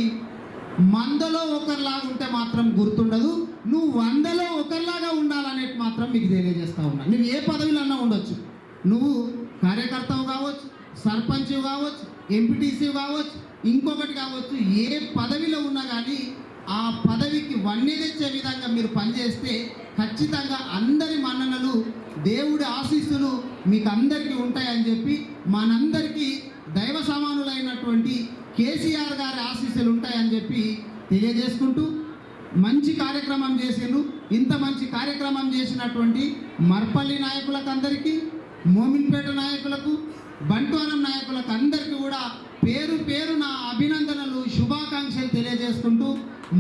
మందలో ఒకరిలాగా ఉంటే మాత్రం గుర్తుండదు. నువ్వు 100లో ఒకరిలాగా ఉండాలనేది మాత్రం మీకు తెలియజేస్తా ఉన్నా. నువ్వు ఏ పదవిలో ఉండొచ్చు, నువ్వు కార్యకర్తవు కావచ్చు, సర్పంచ్ కావచ్చు, ఎంపీటీసీ కావచ్చు, ఇంకొకటి కావచ్చు, ఏ పదవిలో ఉన్నా కానీ ఆ పదవికి వన్నె తెచ్చే విధంగా మీరు పనిచేస్తే ఖచ్చితంగా అందరి మన్ననలు, దేవుడి ఆశీస్సులు మీకు అందరికీ ఉంటాయని చెప్పి, మనందరికీ దైవ సమానులైనటువంటి కేసీఆర్ గారి ఆశీస్సులు ఉంటాయని చెప్పి తెలియజేసుకుంటూ, మంచి కార్యక్రమం చేసిండ్రు. ఇంత మంచి కార్యక్రమం చేసినటువంటి మర్పల్లి నాయకులకు అందరికీ, మోమిన్పేట నాయకులకు, బంట్వారం నాయకులకు అందరికీ కూడా పేరు పేరున అభినందనలు, శుభాకాంక్షలు తెలియజేసుకుంటూ,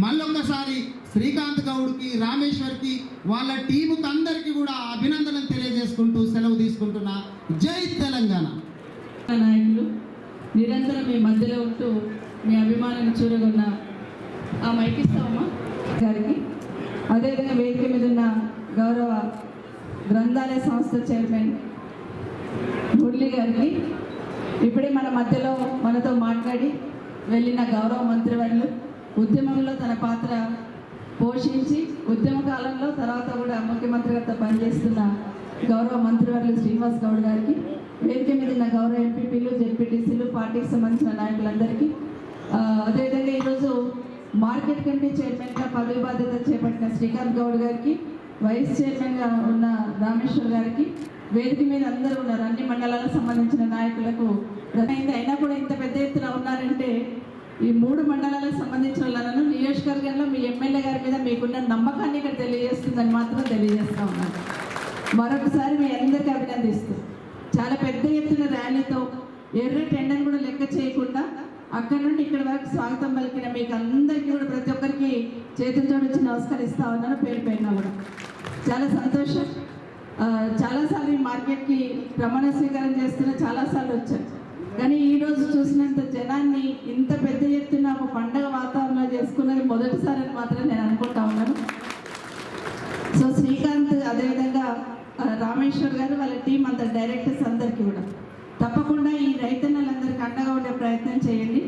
మళ్ళొక్కసారి శ్రీకాంత్ గౌడ్కి, రామేశ్వర్కి, వాళ్ళ టీముకి అందరికీ కూడా అభినందనలు తెలియజేసుకుంటూ సెలవు తీసుకుంటున్నా. జై తెలంగాణ.
నాయకులు నిరంతరం మీ మధ్యలో ఉంటూ మీ అభిమానాన్ని చూరగొన్న ఆ మైకిస్తామమ్మ గారికి, అదేవిధంగా వేదిక మీద ఉన్న గౌరవ గ్రంథాలయ సంస్థ చైర్మన్ మురళి గారికి, ఇప్పుడే మన మధ్యలో మనతో మాట్లాడి వెళ్ళిన గౌరవ మంత్రివర్యులు, ఉద్యమంలో తన పాత్ర పోషించి ఉద్యమ కాలంలో తర్వాత కూడా ముఖ్యమంత్రి గారితో పనిచేస్తున్న గౌరవ మంత్రివర్యులు శ్రీనివాస్ గౌడ్ గారికి, వేదిక మీద ఉన్న గౌరవ ఎంపీపీలు, జెడ్పీటీసీలు, పార్టీకి సంబంధించిన నాయకులందరికీ, అదేవిధంగా ఈరోజు మార్కెట్ కమిటీ చైర్మన్గా పదవి బాధ్యత చేపట్టిన శ్రీకాంత్ గౌడ్ గారికి, వైస్ చైర్మన్గా ఉన్న రామేశ్వర్ గారికి, వేదిక మీద అందరూ ఉన్నారు, అన్ని మండలాలకు సంబంధించిన నాయకులకు అయింది. అయినా కూడా ఇంత పెద్ద ఎత్తున ఉన్నారంటే ఈ 3 మండలాలకు సంబంధించిన వాళ్ళను, నియోజకవర్గంలో మీ ఎమ్మెల్యే గారి మీద మీకున్న నమ్మకాన్ని ఇక్కడ తెలియజేస్తుందని మాత్రం తెలియజేస్తూ ఉన్నాను. మరొకసారి మీ అందరికీ అభినందిస్తూ, చాలా పెద్ద ఎత్తున ర్యాలీతో ఎర్ర టెండర్ కూడా లెక్క చేయకుండా అక్కడ నుండి ఇక్కడ వరకు స్వాగతం పలికిన మీకు అందరికీ కూడా ప్రతి ఒక్కరికి చేతులు జోడించి నమస్కరిస్తూ ఉన్నాను, పేరు పేరున కూడా చాలా సంతోషం. చాలాసార్లు ఈ మార్కెట్కి ప్రమాణ స్వీకారం చేస్తున్న చాలాసార్లు వచ్చాను. కానీ ఈరోజు చూసినంత జనాన్ని ఇంత పెద్ద ఎత్తున ఒక పండగ వాతావరణంలో చేసుకున్నది మొదటిసారి అని మాత్రం నేను అనుకుంటా ఉన్నాను. సో శ్రీకాంత్, అదేవిధంగా రామేశ్వర్ గారు, వాళ్ళ టీం అంతా డైరెక్టర్స్ అందరికీ కూడా తప్పకుండా ఈ రైతన్నలందరికీ అండగా ఉండే ప్రయత్నం చేయండి.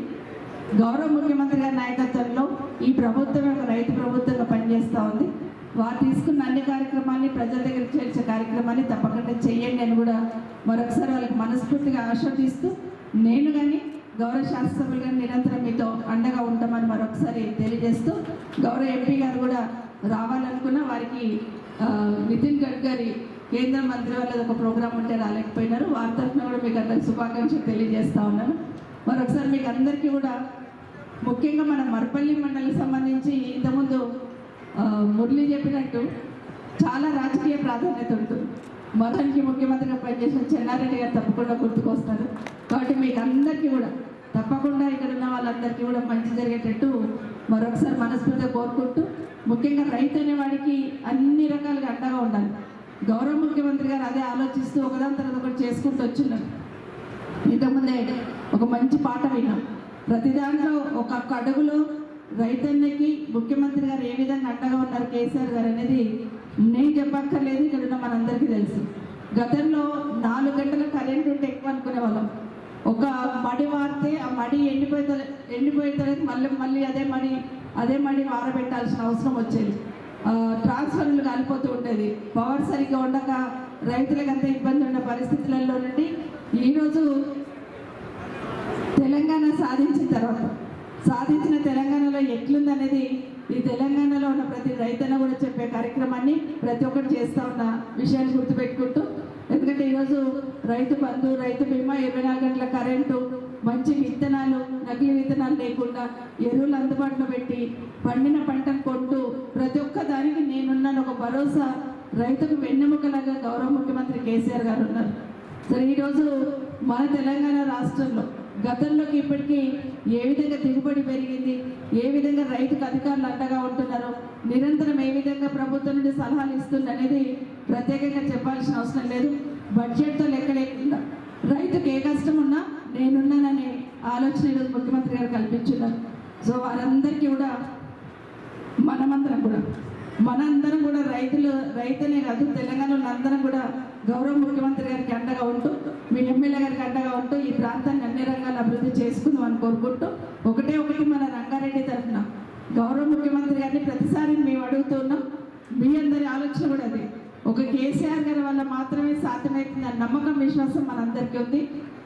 గౌరవ ముఖ్యమంత్రి గారి నాయకత్వంలో ఈ ప్రభుత్వం ఒక రైతు ప్రభుత్వంగా పనిచేస్తూ ఉంది. వారు తీసుకున్న అన్ని కార్యక్రమాన్ని ప్రజల దగ్గరికి చేర్చే కార్యక్రమాన్ని తప్పకుండా చేయండి అని కూడా మరొకసారి వాళ్ళకి మనస్ఫూర్తిగా ఆశీర్వదిస్తూ, నేను కానీ గౌరవ శాసనసభ్యులు కానీ నిరంతరం మీతో అండగా ఉంటామని మరొకసారి తెలియజేస్తూ, గౌరవ ఎంపీ గారు కూడా రావాలనుకున్న వారికి నితిన్ గడ్కరీ కేంద్ర మంత్రి వాళ్ళది ఒక ప్రోగ్రాం ఉంటే రాలేకపోయినారు. వారి తరఫున కూడా మీకు అందరికి శుభాకాంక్షలు తెలియజేస్తూ ఉన్నాను. మరొకసారి మీకు అందరికీ కూడా ముఖ్యంగా మన మర్పల్లి మండలికి సంబంధించి ఇంతకుముందు మురళి చెప్పినట్టు చాలా రాజకీయ ప్రాధాన్యత ఉంటుంది. మొదటికి ముఖ్యమంత్రిగా పనిచేసిన చెన్నారెడ్డి గారు తప్పకుండా గుర్తుకొస్తారు. కాబట్టి మీకు అందరికీ కూడా తప్పకుండా ఇక్కడ ఉన్న వాళ్ళందరికీ కూడా మంచి జరిగేటట్టు మరొకసారి మనస్ఫూర్తిగా కోరుకుంటూ, ముఖ్యంగా రైతు అనేవాడికి అన్ని రకాలుగా అండగా ఉండాలి. గౌరవ ముఖ్యమంత్రి గారు అదే ఆలోచిస్తూ ఒకదాని తర్వాత ఒకటి చేసుకుంటూ వచ్చిన్నారు. ఇంతకుముందే ఒక మంచి పాట విన్నాం. ప్రతి దాంట్లో ఒక అడుగులో రైతన్నకి ముఖ్యమంత్రి గారు ఏ విధంగా అండగా ఉన్నారు కేసీఆర్ గారు అనేది నేను చెప్పక్కర్లేదు, ఇక్కడ ఉన్న మనందరికీ తెలుసు. గతంలో 4 గంటల కరెంట్ ఉంటే ఎక్కువ అనుకునే వాళ్ళం. ఒక మడి వారితే ఆ మడి ఎండిపోయేది మళ్ళీ అదే మడి వారబెట్టాల్సిన అవసరం వచ్చేది. ట్రాన్స్ఫర్లు కాలిపోతూ ఉండేది. పవర్ సరిగ్గా ఉండక రైతులకు అంత ఇబ్బంది ఉన్న పరిస్థితులలో నుండి ఈరోజు తెలంగాణ సాధించిన తెలంగాణలో ఎట్లుందనేది ఈ తెలంగాణలో ఉన్న ప్రతి రైతన్న కూడా చెప్పే కార్యక్రమాన్ని ప్రతి ఒక్కరు చేస్తూ ఉన్న విషయాన్ని గుర్తుపెట్టుకుంటూ, ఎందుకంటే ఈరోజు రైతు బంధు, రైతు బీమా, 24 గంటల కరెంటు, మంచి విత్తనాలు, నకిలీ విత్తనాలు లేకుండా ఎరువులు అందుబాటులో పెట్టి పండిన పంటను కొంటూ ప్రతి ఒక్క దానికి నేనున్నాను ఒక భరోసా రైతుకు వెన్నెముకలాగా గౌరవ ముఖ్యమంత్రి కేసీఆర్ గారు ఉన్నారు. సరే, ఈరోజు మన తెలంగాణ రాష్ట్రంలో గతంలోకి ఇప్పటికీ ఏ విధంగా దిగుబడి పెరిగింది, ఏ విధంగా రైతుకు అధికారులు అండగా ఉంటున్నారో, నిరంతరం ఏ విధంగా ప్రభుత్వం నుండి సలహాలు ఇస్తుంది అనేది ప్రత్యేకంగా చెప్పాల్సిన అవసరం లేదు. బడ్జెట్తో లెక్క లేకుండా రైతుకు ఏ కష్టం ఉన్నా నేనున్నాననే ఆలోచన ఈరోజు ముఖ్యమంత్రి గారు కల్పించున్నారు. సో వారందరికీ కూడా మనందరం కూడా రైతునే కాదు, తెలంగాణలో అందరం కూడా గౌరవ ముఖ్యమంత్రి గారికి అండగా ఉంటూ, మీ ఎమ్మెల్యే గారికి అండగా ఉంటూ ఈ ప్రాంతాన్ని అన్ని రంగాలు అభివృద్ధి చేసుకుందామని కోరుకుంటూ, ఒకటి మన రంగారెడ్డి తరఫున గౌరవ ముఖ్యమంత్రి గారిని ప్రతిసారి మేము అడుగుతున్నాం. మీ అందరి ఆలోచన కూడా అది ఒక కేసీఆర్ గారి వల్ల మాత్రమే సాధ్యమవుతుంది అన్న నమ్మకం, విశ్వాసం మనందరికీ ఉంది.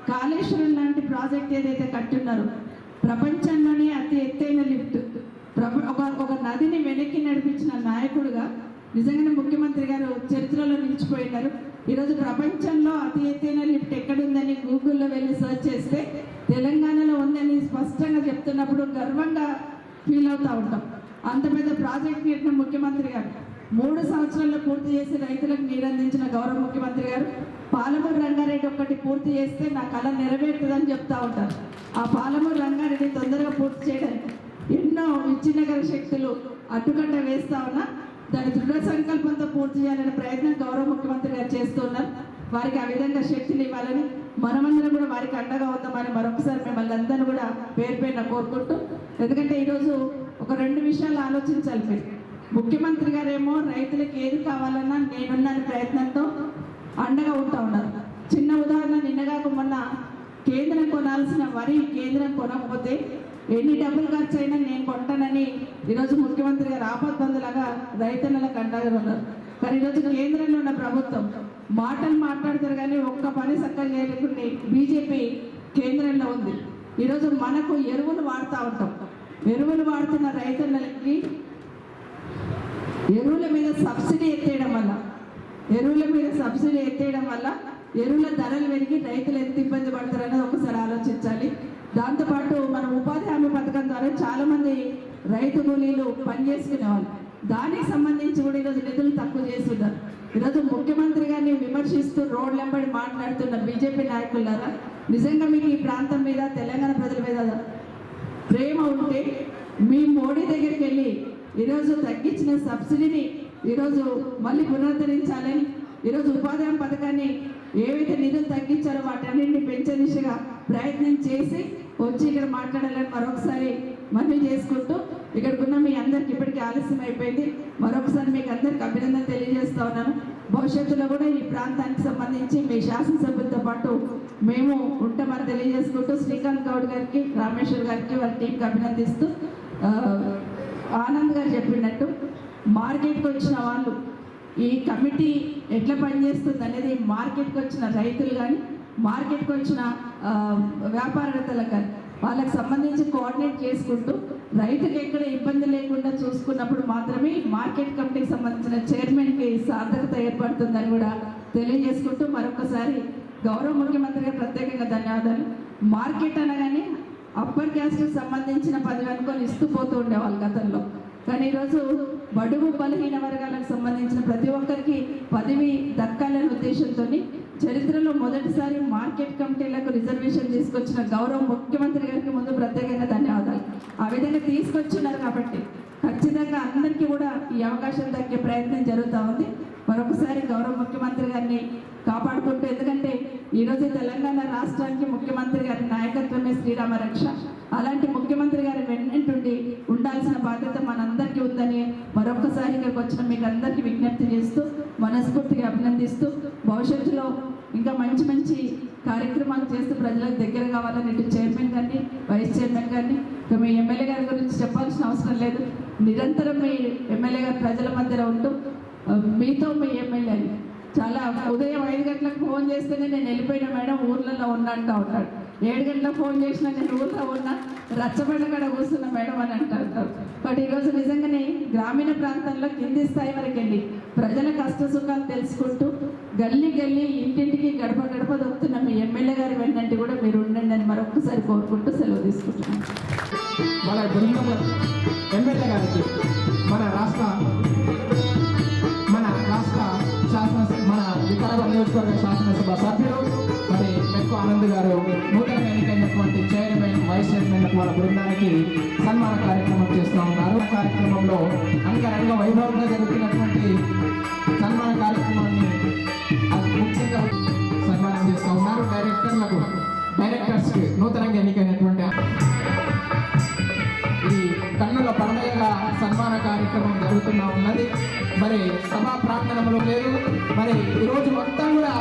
కాళేశ్వరం లాంటి ప్రాజెక్ట్ ఏదైతే కట్టున్నారో, ప్రపంచంలోనే అతి ఎత్తైన లిఫ్ట్, ఒక నదిని వెనక్కి నడిపించిన నాయకుడుగా నిజంగానే ముఖ్యమంత్రి గారు చరిత్రలో నిలిచిపోయినారు. ఈరోజు ప్రపంచంలో అతి ఎత్తైన లిఫ్ట్ ఎక్కడుందని గూగుల్లో వెళ్ళి సర్చ్ చేస్తే తెలంగాణలో ఉందని స్పష్టంగా చెప్తున్నప్పుడు గర్వంగా ఫీల్ అవుతూ ఉంటాం. అంత పెద్ద ప్రాజెక్ట్ కట్టిన ముఖ్యమంత్రి గారు 3 సంవత్సరాల్లో పూర్తి చేసి రైతులకు నీరందించిన గౌరవ ముఖ్యమంత్రి గారు పాలమూరు రంగారెడ్డి ఒక్కటి పూర్తి చేస్తే నా కళ నెరవేరుతుందని చెప్తూ ఉంటారు. ఆ పాలమూరు రంగారెడ్డి తొందరగా పూర్తి చేయడానికి ఎన్నో విచ్ఛిన్నకర శక్తులు అడ్డుకట్ట వేస్తా ఉన్నా దాని దృఢ సంకల్పంతో పూర్తి చేయాలనే ప్రయత్నం గౌరవ ముఖ్యమంత్రి గారు చేస్తున్నారు. వారికి ఆ విధంగా శక్తిని ఇవ్వాలని, మనమందరం కూడా వారికి అండగా ఉందామని మరొకసారి మిమ్మల్ని అందరూ కూడా పేరుపైన కోరుకుంటూ, ఎందుకంటే ఈరోజు ఒక 2 విషయాలు ఆలోచించాలి. మీరు ముఖ్యమంత్రి గారేమో రైతులకు ఏది కావాలన్నా నేనున్న ప్రయత్నంతో అండగా ఉంటా ఉన్నారు. చిన్న ఉదాహరణ, నిన్నగాక మొన్న కేంద్రం కొనాల్సిన వరి కేంద్రం కొనకపోతే ఎన్ని డబ్బులు ఖర్చు అయినా నేను కొంటానని ఈరోజు ముఖ్యమంత్రి గారు ఆపద్బందులాగా రైతన్నలకు అండగా ఉన్నారు. కానీ ఈరోజు కేంద్రంలో ఉన్న ప్రభుత్వం మాటలు మాట్లాడతారు కానీ ఒక్క పని చక్కగా చేయలేకుండా బీజేపీ కేంద్రంలో ఉంది. ఈరోజు మనకు ఎరువులు వాడుతూ ఉంటాం. ఎరువులు వాడుతున్న రైతన్నలకి ఎరువుల మీద సబ్సిడీ ఎత్తేయడం వల్ల ఎరువుల ధరలు పెరిగి రైతులు ఎంత ఇబ్బంది పడతారనేది ఒకసారి ఆలోచించాలి. దాంతోపాటు మన ఉపాధి హామీ పథకం ద్వారా చాలామంది రైతు కూలీలు పనిచేసుకునేవాళ్ళు, దానికి సంబంధించి కూడా ఈరోజు నిధులు తక్కువ చేస్తున్నారు. ఈరోజు ముఖ్యమంత్రి గారిని విమర్శిస్తూ రోడ్లెంబడి మాట్లాడుతున్న బీజేపీ నాయకులారా, నిజంగా మీకు ఈ ప్రాంతం మీద, తెలంగాణ ప్రజల మీద ప్రేమ ఉంటే మీ మోడీ దగ్గరికి వెళ్ళి ఈరోజు తగ్గించిన సబ్సిడీని ఈరోజు మళ్ళీ పునరుద్ధరించాలని,
ఈరోజు ఉపాధి హామీ పథకాన్ని ఏవైతే నిధులు తగ్గించారో వాటన్నింటినీ పెంచే దిశగా ప్రయత్నం చేసి వచ్చి ఇక్కడ మాట్లాడాలని మరొకసారి మనవి చేసుకుంటూ ఇక్కడికి ఉన్న మీ అందరికి ఇప్పటికీ ఆలస్యం అయిపోయింది. మరొకసారి మీకు అందరికి అభినందన తెలియజేస్తా ఉన్నాను. భవిష్యత్తులో కూడా ఈ ప్రాంతానికి సంబంధించి మీ శాసనసభ్యులతో పాటు మేము ఉంటామని తెలియజేసుకుంటూ శ్రీకాంత్ గౌడ్ గారికి, రామేశ్వర్ గారికి, వారి టీంకి అభినందిస్తూ ఆనంద్ గారు చెప్పినట్టు మార్కెట్కి వచ్చిన వాళ్ళు ఈ కమిటీ ఎట్లా పనిచేస్తుంది అనేది మార్కెట్కి వచ్చిన రైతులు కానీ మార్కెట్కి వచ్చిన వ్యాపారవేత్తలకు కానీ వాళ్ళకి సంబంధించి కోఆర్డినేట్ చేసుకుంటూ రైతుకి ఎక్కడ ఇబ్బంది లేకుండా చూసుకున్నప్పుడు మాత్రమే మార్కెట్ కమిటీకి సంబంధించిన చైర్మన్కి సార్థకత ఏర్పడుతుందని కూడా తెలియజేసుకుంటూ మరొకసారి గౌరవ ముఖ్యమంత్రి గారు ప్రత్యేకంగా ధన్యవాదాలు. మార్కెట్ అనగానే అప్పర్ క్యాస్ట్కి సంబంధించిన పదవి అనుకొని ఇస్తూ పోతూ ఉండేవాళ్ళు గతంలో, కానీ ఈరోజు బడుగు బలహీన వర్గాలకు సంబంధించిన ప్రతి ఒక్కరికి పదవి దక్కాలనే ఉద్దేశంతో చరిత్రలో మొదటిసారి మార్కెట్ కమిటీలకు రిజర్వేషన్ తీసుకొచ్చిన గౌరవ ముఖ్యమంత్రి గారికి ముందు ప్రత్యేకంగా ధన్యవాదాలు. ఆ విధంగా తీసుకొచ్చున్నారు కాబట్టి ఖచ్చితంగా అందరికీ కూడా ఈ అవకాశం దక్కే ప్రయత్నం జరుగుతూ ఉంది. మరొకసారి గౌరవ ముఖ్యమంత్రి గారిని కాపాడుకుంటూ, ఎందుకంటే ఈరోజు తెలంగాణ రాష్ట్రానికి ముఖ్యమంత్రి గారి నాయకత్వమే శ్రీరామ రక్ష. అలాంటి ముఖ్యమంత్రి గారి వెన్నంటుండి ఉండాల్సిన బాధ్యత మనందరికీ ఉందని మరొకసారి ఇక్కడికి వచ్చిన మీకు అందరికీ విజ్ఞప్తి చేస్తూ మనస్ఫూర్తిగా అభినందిస్తూ భవిష్యత్తులో ఇంకా మంచి మంచి కార్యక్రమాలు చేస్తూ ప్రజలకు దగ్గర కావాలని ఇటు చైర్మన్ గారిని, వైస్ చైర్మన్ గారిని, ఇక మీ ఎమ్మెల్యే గారి గురించి చెప్పాల్సిన అవసరం లేదు. నిరంతరం మీ ఎమ్మెల్యే గారు ప్రజల మధ్యలో ఉంటూ మీతో మీ ఎమ్మెల్యే చాలా ఉదయం 5 గంటలకు ఫోన్ చేస్తేనే నేను వెళ్ళిపోయిన మేడం ఊర్లలో ఉన్నా అంటూ ఉంటాడు. 7 గంటలకు ఫోన్ చేసినా నేను ఊర్లో ఉన్నా, రచ్చబండ కాడ కూర్చున్న మేడం అని అంటారు. బట్ ఈరోజు నిజంగానే గ్రామీణ ప్రాంతాల్లో కింది స్థాయి వరకు వెళ్ళి ప్రజల కష్ట సుఖాలు తెలుసుకుంటూ గల్లీ గల్లీ ఇంటింటికి గడప గడప దొక్కుతున్న మీ ఎమ్మెల్యే గారి వెన్నంటి కూడా మీరు ఉండండి అని మరొకసారి కోరుకుంటూ సెలవు తీసుకుంటున్నాను.
మన బృందం ఎమ్మెల్యే గారికి మన రాష్ట్ర మన వికారాబాద్ నియోజకవర్గ శాసనసభ సభ్యులు మరి మెక్కు ఆనంద్ గారు నూతనంగా ఎన్నికైనటువంటి చైర్మన్, వైస్ చైర్మన్ వాళ్ళ బృందానికి సన్మాన కార్యక్రమం చేస్తూ ఉన్నారు. కార్యక్రమంలో అంగరంగ వైభవంగా జరుగుతున్నటువంటి సన్మాన కార్యక్రమాన్ని ముఖ్యంగా సన్మానం చేస్తూ ఉన్నారు. డైరెక్టర్స్కి నూతనంగా ఎన్నికైనటువంటి ఈ కన్నుల పండుగగా సన్మాన కార్యక్రమం జరుగుతూ ఉన్నది. మరి సభా ప్రాంగణంలో లేదు, మరి ఈరోజు మొత్తం కూడా